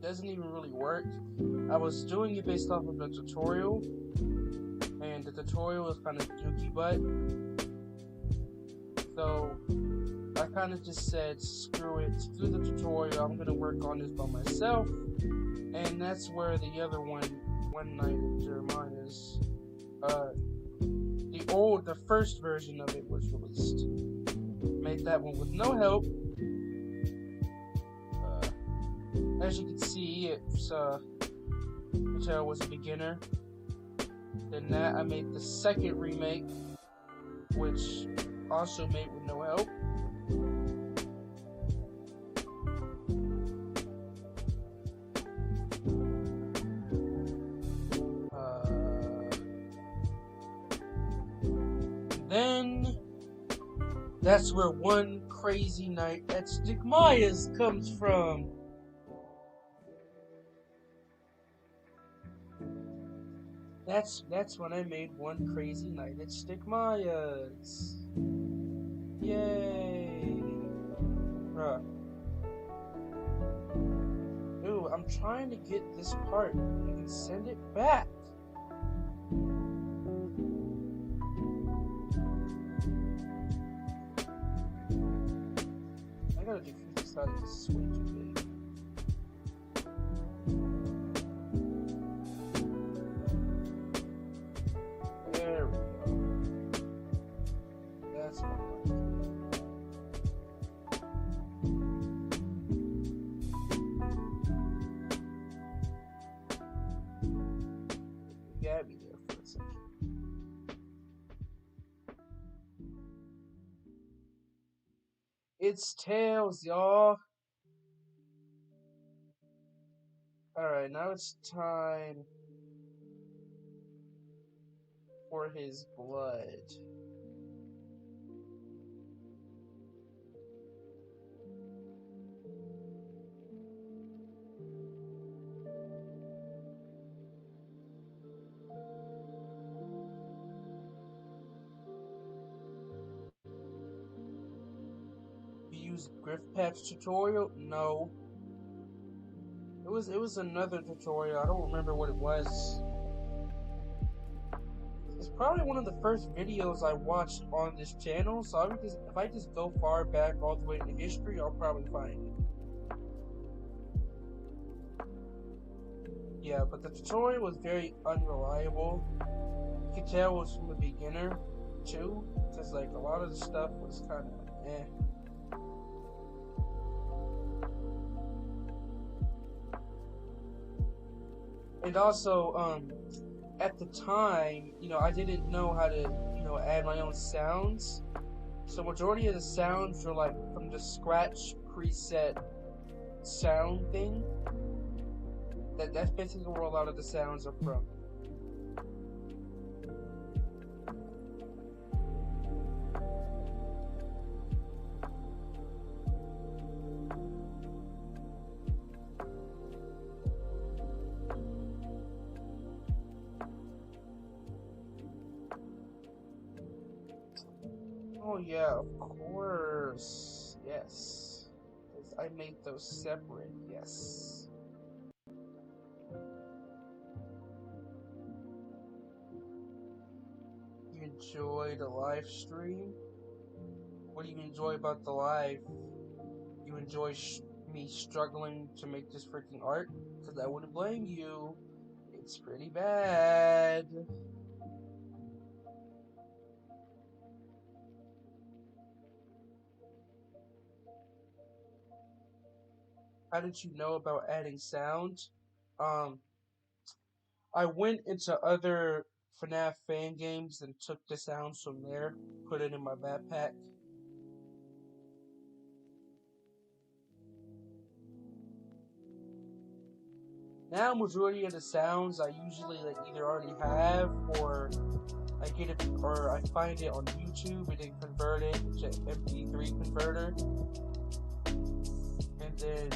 Doesn't even really work. I was doing it based off of the tutorial, and the tutorial was kind of dookie butt. So I kind of just said, screw it, screw the tutorial, I'm gonna work on this by myself. And that's where the other one Night at Jeremiah's, the first version of it was released. Made that one with no help. As you can see, Mattel was a beginner. Then that, I made the second remake, which also made with no help. Then that's where One Crazy Night at Stigmaya's comes from. That's when I made One Crazy Night at Stigmaya's. Yay! Bruh. Ooh, I'm trying to get this part. You can send it back. I gotta do 50 sides. This is way too big. There we go. That's what I like. Gabby there for a second. It's Tails, y'all. Alright, now it's time for his blood. Use Griffpath's tutorial? No. It was another tutorial. I don't remember what it was. It's probably one of the first videos I watched on this channel, so if I just go far back all the way into history, I'll probably find it. Yeah, but the tutorial was very unreliable. You could tell it was from a beginner too, because like a lot of the stuff was kind of eh. And also, at the time, I didn't know how to, add my own sounds. So majority of the sounds are like from the Scratch preset sound thing. That's basically where a lot of the sounds are from. Oh yeah, of course. Yes. 'Cause I made those separate, yes. You enjoy the live stream? What do you enjoy about the live? You enjoy me struggling to make this freaking art? Because I wouldn't blame you. It's pretty bad. How did you know about adding sound? Um, I went into other FNAF fan games and took the sounds from there, put it in my backpack. Now, majority of the sounds I usually either already have, or I get it, or I find it on YouTube and then convert it to MP3 converter, and then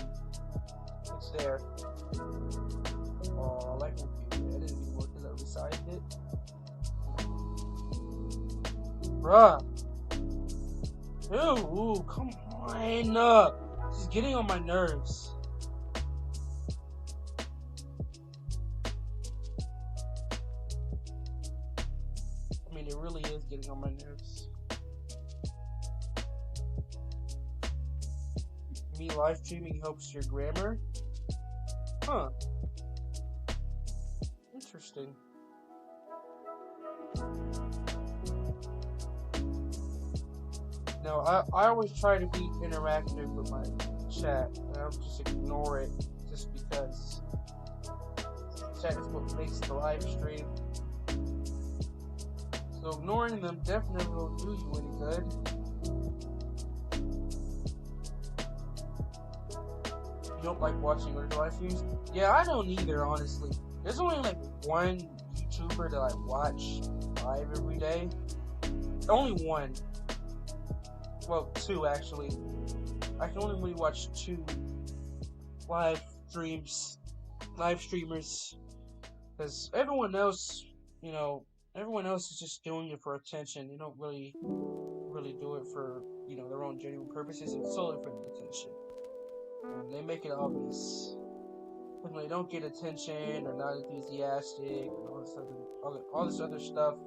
it's there. Oh, I like computer. It didn't even work because I resized it. Bruh. Ooh, come on. This is getting on my nerves. I mean, it really is getting on my nerves. Me live streaming helps your grammar? Huh. Interesting. No, I always try to be interactive with my chat, and I don't just ignore it just because chat is what makes the live stream. So ignoring them definitely won't do you any good. You don't like watching other live streams? Yeah, I don't either, honestly. There's only like one YouTuber that I watch live every day. Only one. Well, two actually. I can only really watch two live streamers. Because everyone else, everyone else is just doing it for attention. They don't really do it for, their own genuine purposes. It's solely for the attention. And they make it obvious. When they don't get attention, or not enthusiastic, and all this other stuff.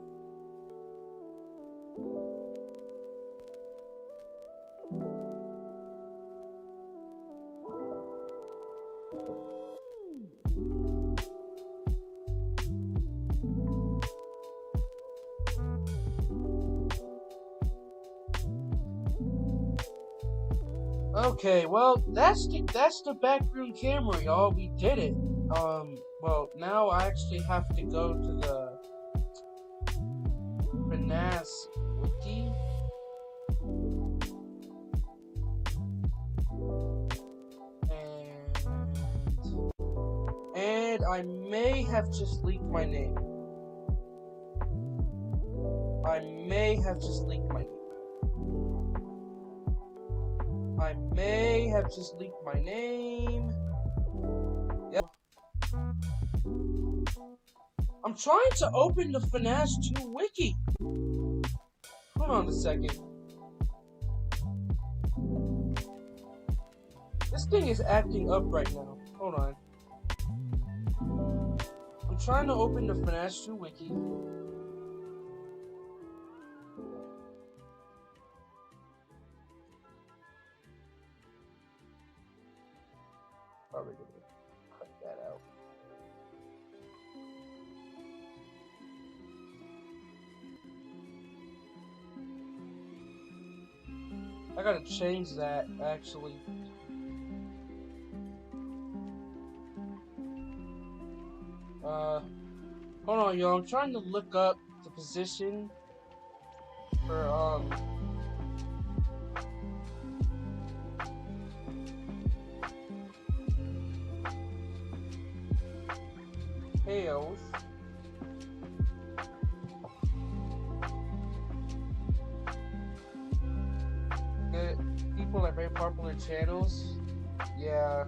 Okay, well, that's the backroom camera, y'all. We did it. Well, now I actually have to go to the FNAF wiki. And I may have just leaked my name. I may have just leaked my name. Yep. I'm trying to open the FNAF 2 wiki. Hold on a second. This thing is acting up right now. Hold on. I'm trying to open the FNAF 2 wiki. Probably gonna cut that out. I gotta change that, actually. Hold on, y'all. I'm trying to look up the position for, Hails. People like very popular channels. Yeah.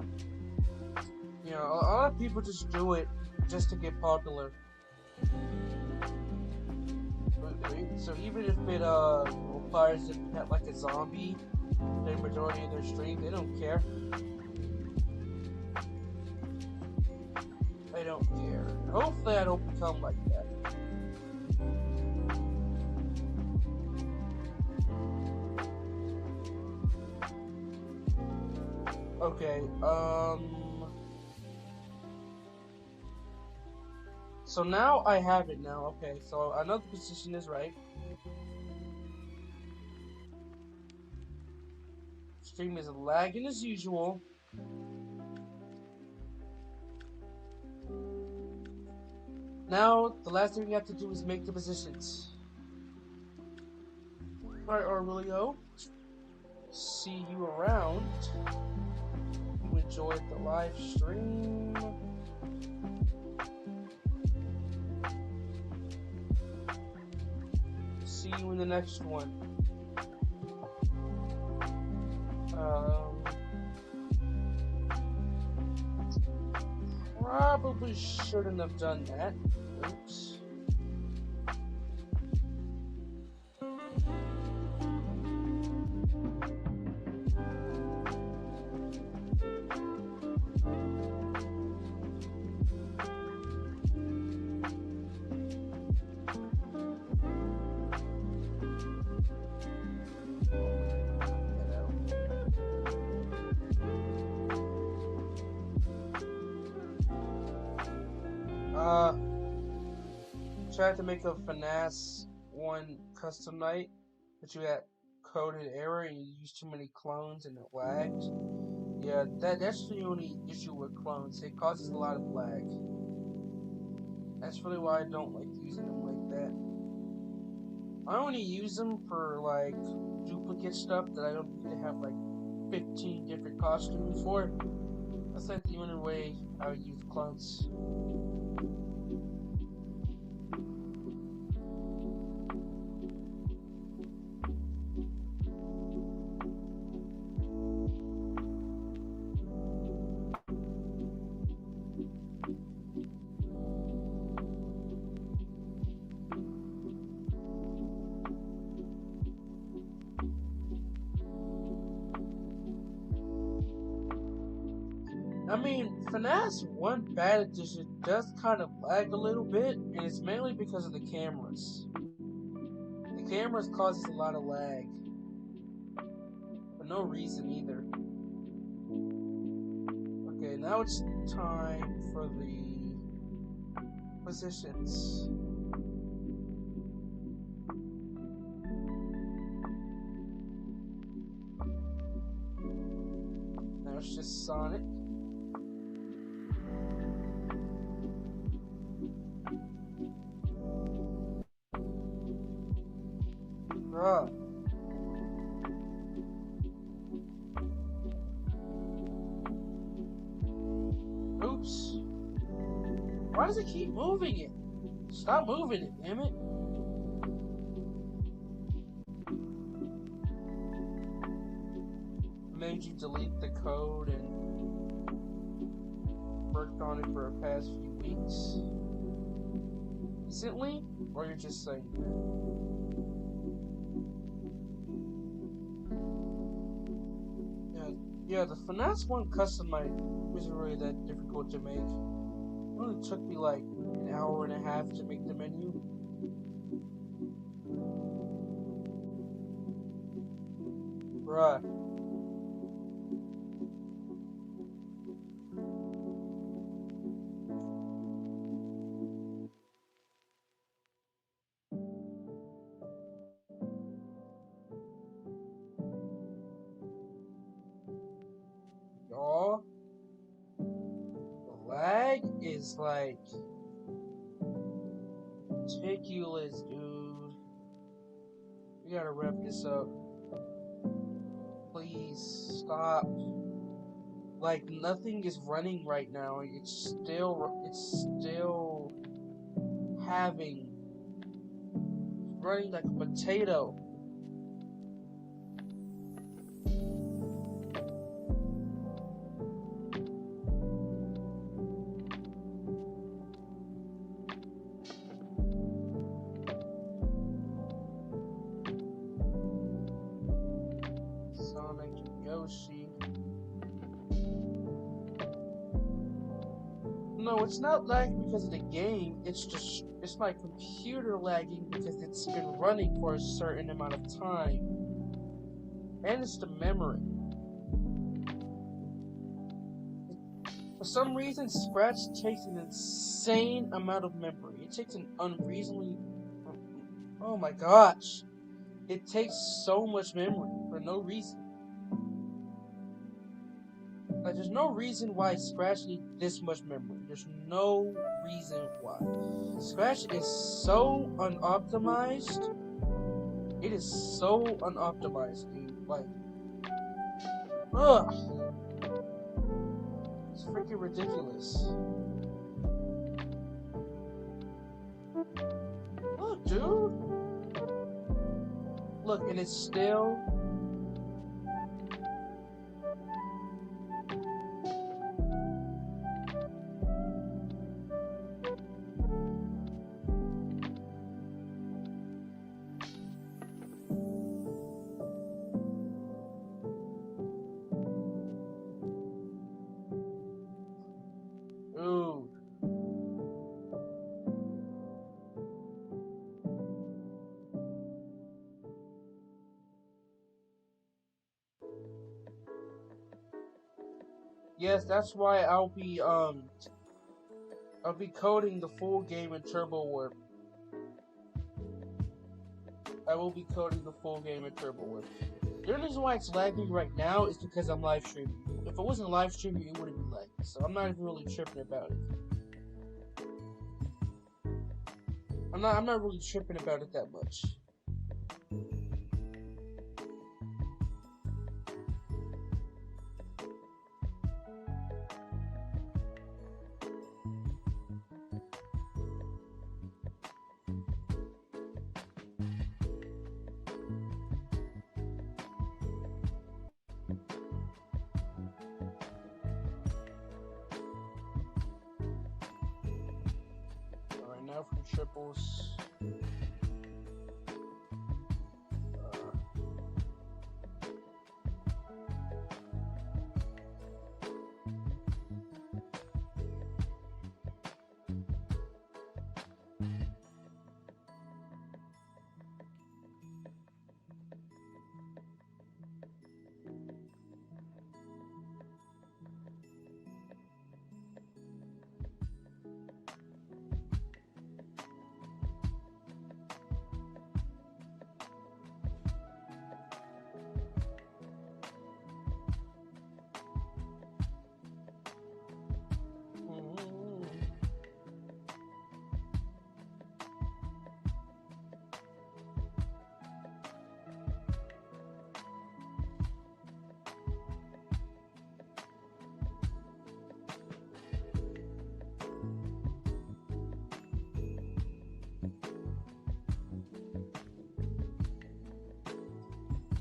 You know, a lot of people just do it just to get popular. So even if it requires them to have like a zombie, the majority of their stream, they don't care. They don't care. Hopefully I don't become like that. Okay, so now I have it now. Okay, so I know the position is right. Stream is lagging as usual. Now, the last thing we have to do is make the positions. Alright, Aurelio. See you around. You enjoyed the live stream. See you in the next one. Probably shouldn't have done that. Oops. Tried to make a FNAS 1 custom night, but you had coded error and you used too many clones and it lagged. Yeah, that's the only issue with clones. It causes a lot of lag. That's really why I don't like using them like that. I only use them for like duplicate stuff that I don't need to have like 15 different costumes for. That's like the only way I would use clones. I mean, FNAS 1 Bad Edition does kind of lag a little bit, and it's mainly because of the cameras. The cameras causes a lot of lag. For no reason either. Okay, now it's time for the positions. Now it's just Sonic. Bruh. Oops. Why does it keep moving it? Stop moving it, damn it. Made you delete the code and worked on it for the past few weeks. Recently? Or you're just saying that? Yeah, the FNAS 1 custom night wasn't really that difficult to make. It only took me like an hour and a half to make the menu. Bruh. Y'all, the lag is like ridiculous, dude. We gotta wrap this up. Please stop. Like nothing is running right now. It's still running like a potato. Sonic and Yoshi. No, it's not lagging because of the game. It's my computer lagging because it's been running for a certain amount of time. And it's the memory. For some reason, Scratch takes an insane amount of memory. It takes an unreasonably... Oh my gosh. It takes so much memory for no reason. Like, there's no reason why Scratch needs this much memory. There's no reason why. Scratch is so unoptimized. It is so unoptimized, dude. Like, ugh. It's freaking ridiculous. Look, dude. Look, and it's still... Dude. Yes, that's why I'll be coding the full game in Turbo Warp. I will be coding the full game in Turbo Warp. The only reason why it's lagging right now is because I'm live streaming. If it wasn't live streaming, it wouldn't be lagging. So I'm not even really tripping about it. I'm not really tripping about it that much. Alright, now from triples.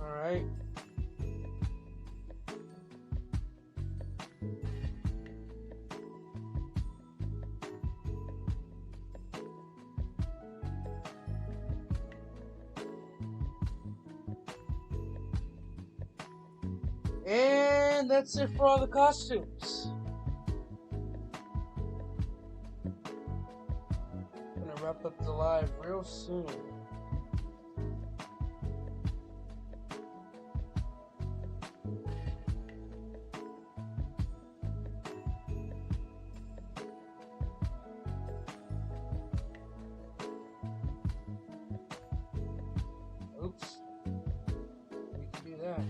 Alright. And that's it for all the costumes. Gonna wrap up the live real soon. Oops. We can do that.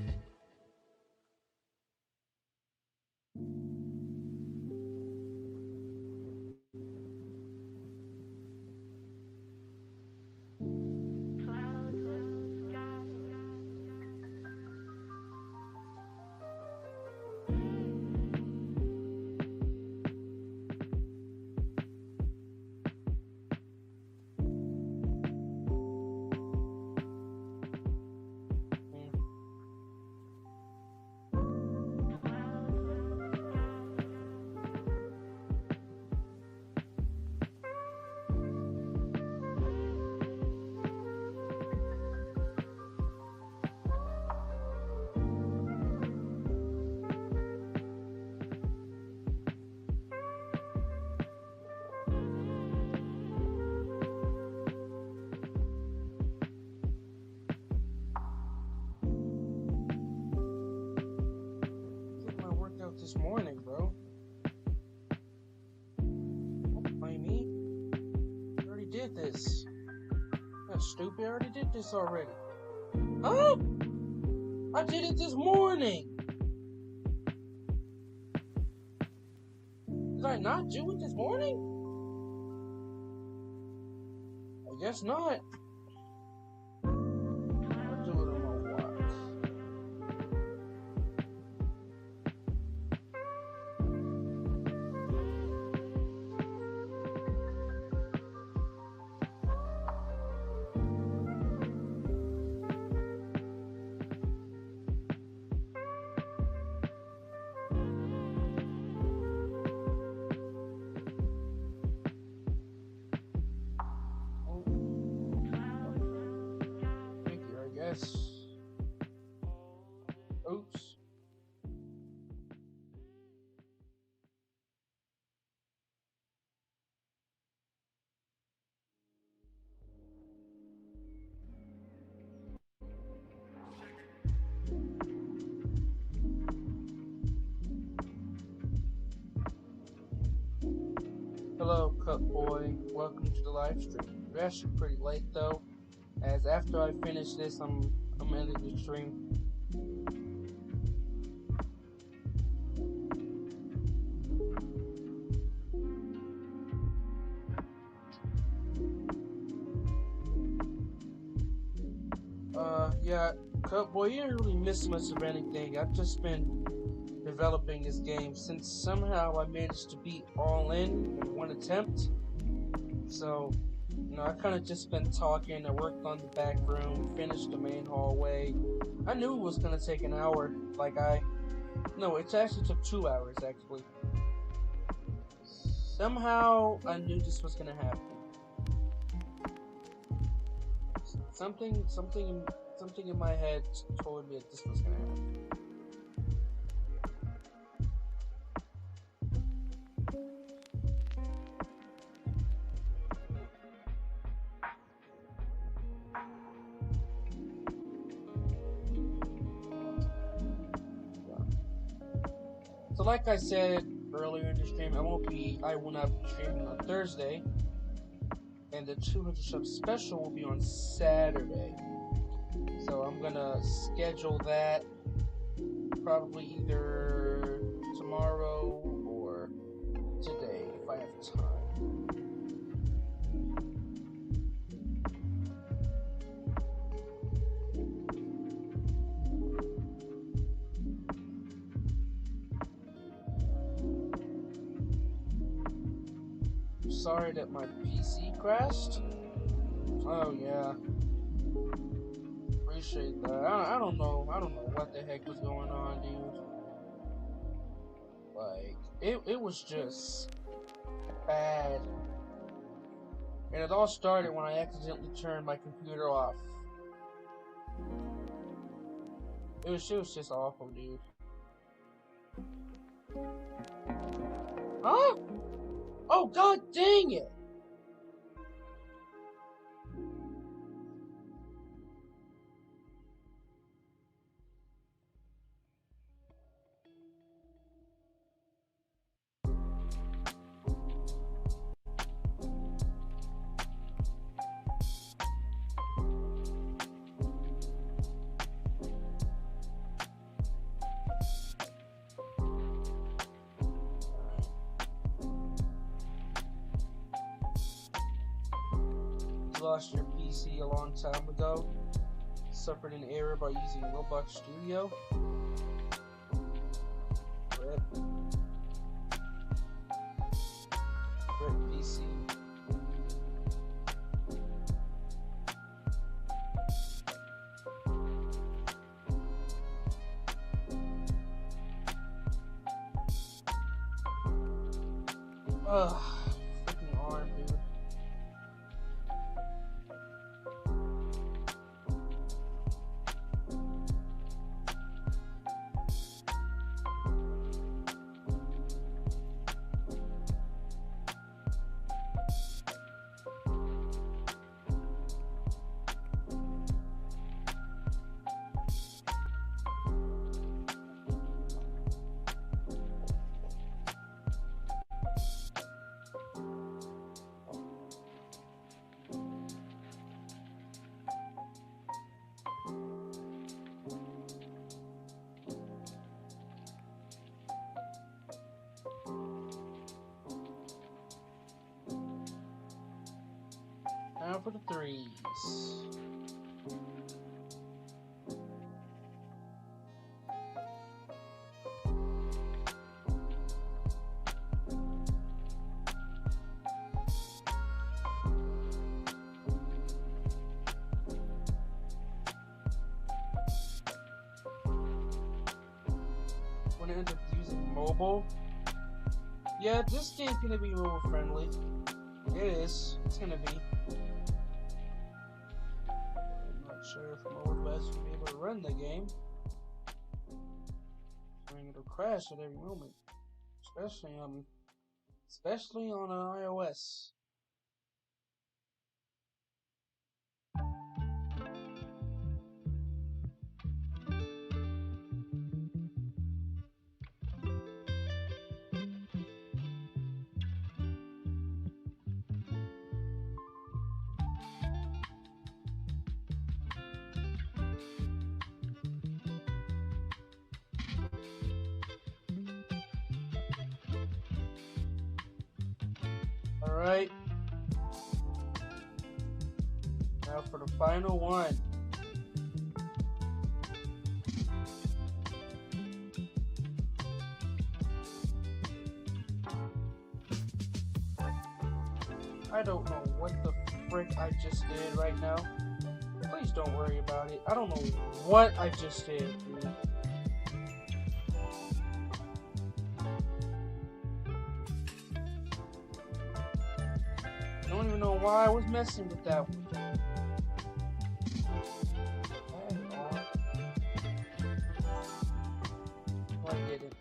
this morning, bro. Don't blame me. I already did this. That's stupid. I already did this already. Huh? I did it this morning. Did I not do it this morning? I guess not. I'll do it on my watch. Oops. Hello, Cup Boy. Welcome to the live stream. We're actually pretty late though, as after I finish this, I'm ending the stream. Yeah, Cup Boy, you didn't really miss much of anything. I've just been developing this game since somehow I managed to beat all in one attempt. So, I kind of just been talking. I worked on the back room, finished the main hallway. I knew it was gonna take an hour. No, it actually took 2 hours actually. Somehow I knew this was gonna happen. Something in my head told me that this was gonna happen. So like I said earlier in the stream, I will not be streaming on Thursday, and the 200 sub special will be on Saturday. So I'm gonna schedule that probably either tomorrow or today if I have time. Sorry that my PC crashed. Oh yeah. Appreciate that. I don't know what the heck was going on, dude. Like, it was just bad. And it all started when I accidentally turned my computer off. It was just awful, dude. Huh? Oh, god dang it! Lost your PC a long time ago. Suffered an error by using Roblox Studio. Rip PC. Ugh, freaking arm, dude. for the threes. When it ends up using mobile. Yeah, this game's gonna be mobile friendly. It is. It's gonna be. I'm not sure if mobile devices will be able to run the game. I mean, it'll crash at every moment, especially on an iOS. Alright. Now for the final one. I don't know what the frick I just did right now. Please don't worry about it. I don't know what I just did, dude. I don't even know why I was messing with that one. I didn't.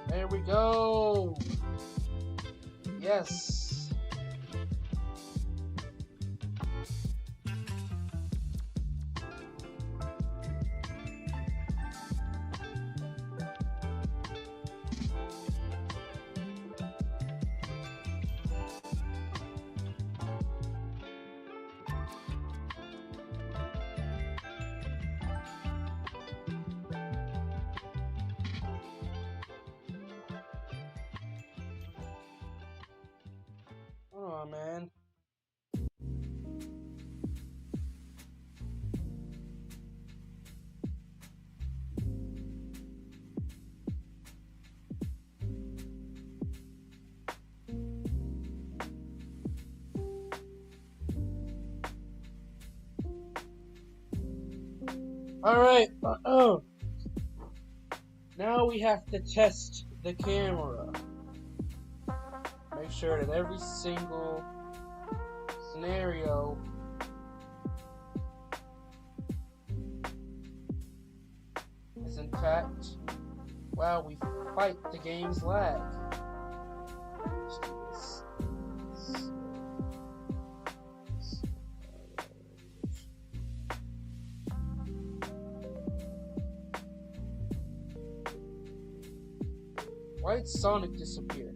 There we go. Yes. Oh man. Alright, now we have to test the camera. Make sure that every single scenario is intact while we fight the game's lag. Let's do this. Why did Sonic disappear?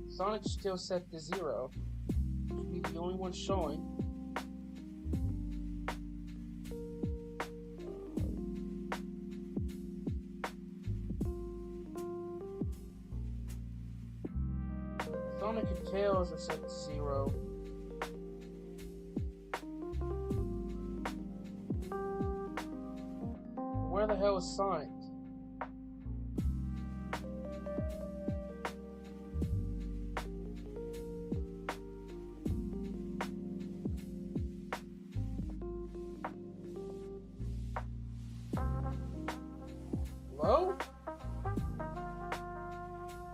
Sonic's still set to 0. Should be the only one showing. Sonic and Tails are set to 0. Where the hell is Sonic? Hello?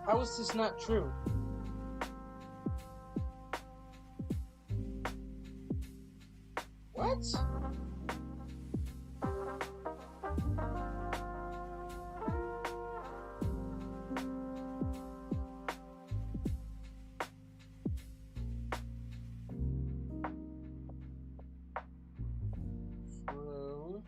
How is this not true? What? True.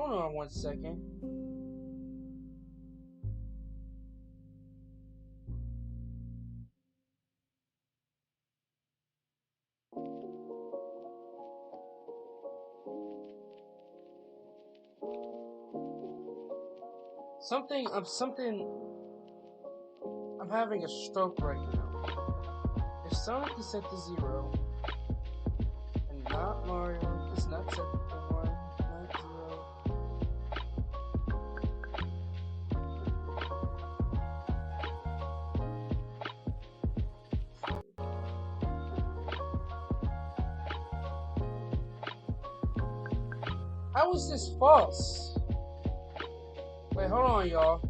Hold on 1 second. I'm having a stroke right now. If Sonic is set to 0, and not Mario is not set to 1, not 0. How is this false? Wait, hold on, y'all.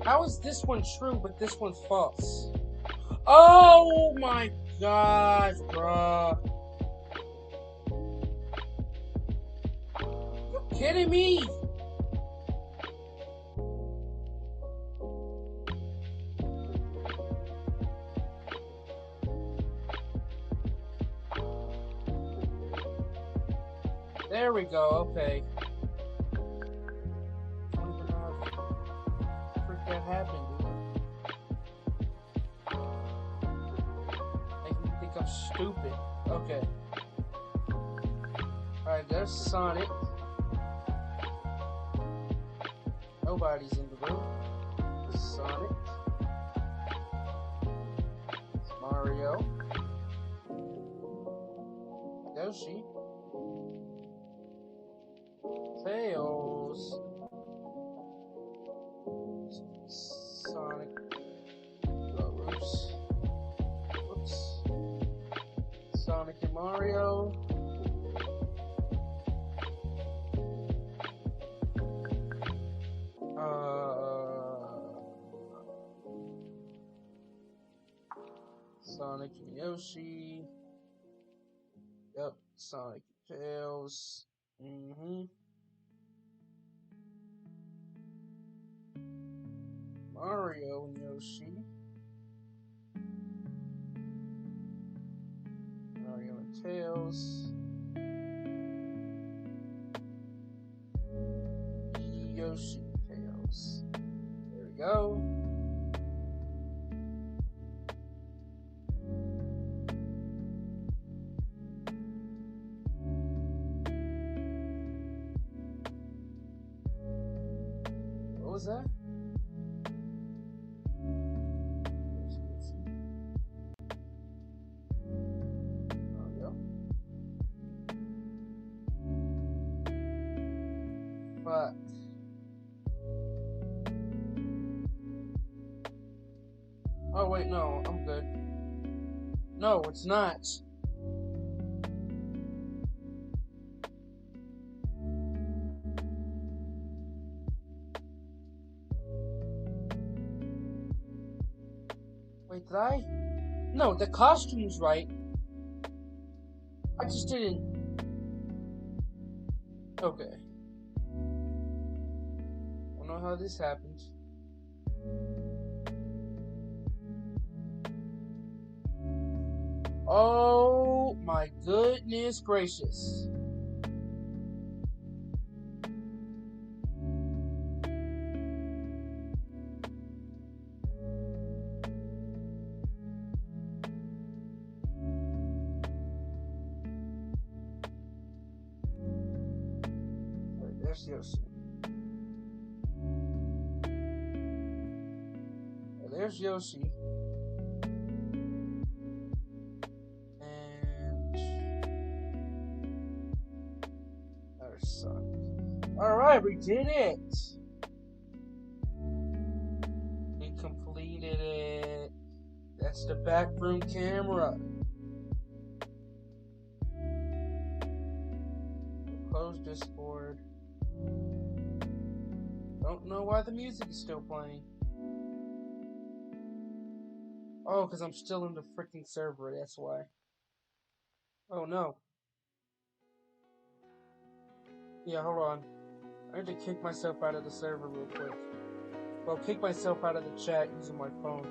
How is this one true, but this one's false? Oh my gosh, bruh. You kidding me? There we go, okay. I don't even know how the frick that happened, dude. Making me think I'm stupid. Okay. Alright, there's Sonic. Nobody's in the room. Sonic. It's Mario. Yoshi. Tails. Sonic. Oops. Whoops. Sonic and Mario. Sonic and Yoshi. Yep, Sonic and Tails. Mario and Yoshi. Mario and Tails. Yoshi and Tails. There we go. What was that? Fuck. Oh wait, no, I'm good. No, it's not. Wait, did I? No, the costume's right. I just didn't. Okay. Don't know how this happened. Oh my goodness gracious. There's Yoshi. There's Yoshi. And there's Sonic. Alright, we did it! We completed it. That's the back room camera. Close Discord. Don't know why the music is still playing. Oh, because I'm still in the freaking server, that's why. Oh no. Yeah, hold on. I need to kick myself out of the server real quick. Well, kick myself out of the chat using my phone.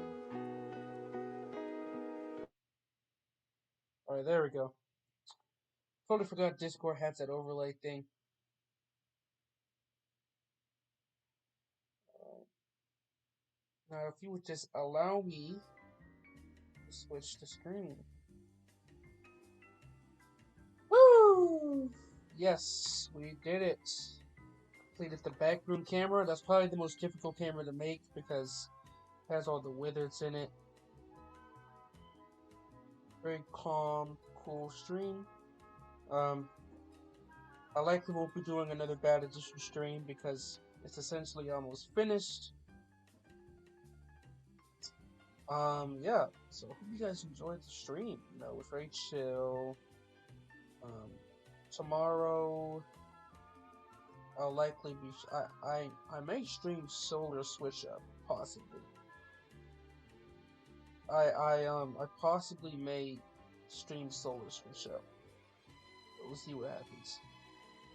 Alright, there we go. Totally forgot Discord has that overlay thing. Now, if you would just allow me to switch the screen. Woo! Yes, we did it. Completed the backroom camera. That's probably the most difficult camera to make because it has all the wizards in it. Very calm, cool stream. I likely won't be doing another bad edition stream because it's essentially almost finished. Yeah. So hope you guys enjoyed the stream. You know, it was very chill. Tomorrow I'll likely be. I may stream Solar Switch Up possibly. I possibly may stream Solar Switch Up. We'll see what happens.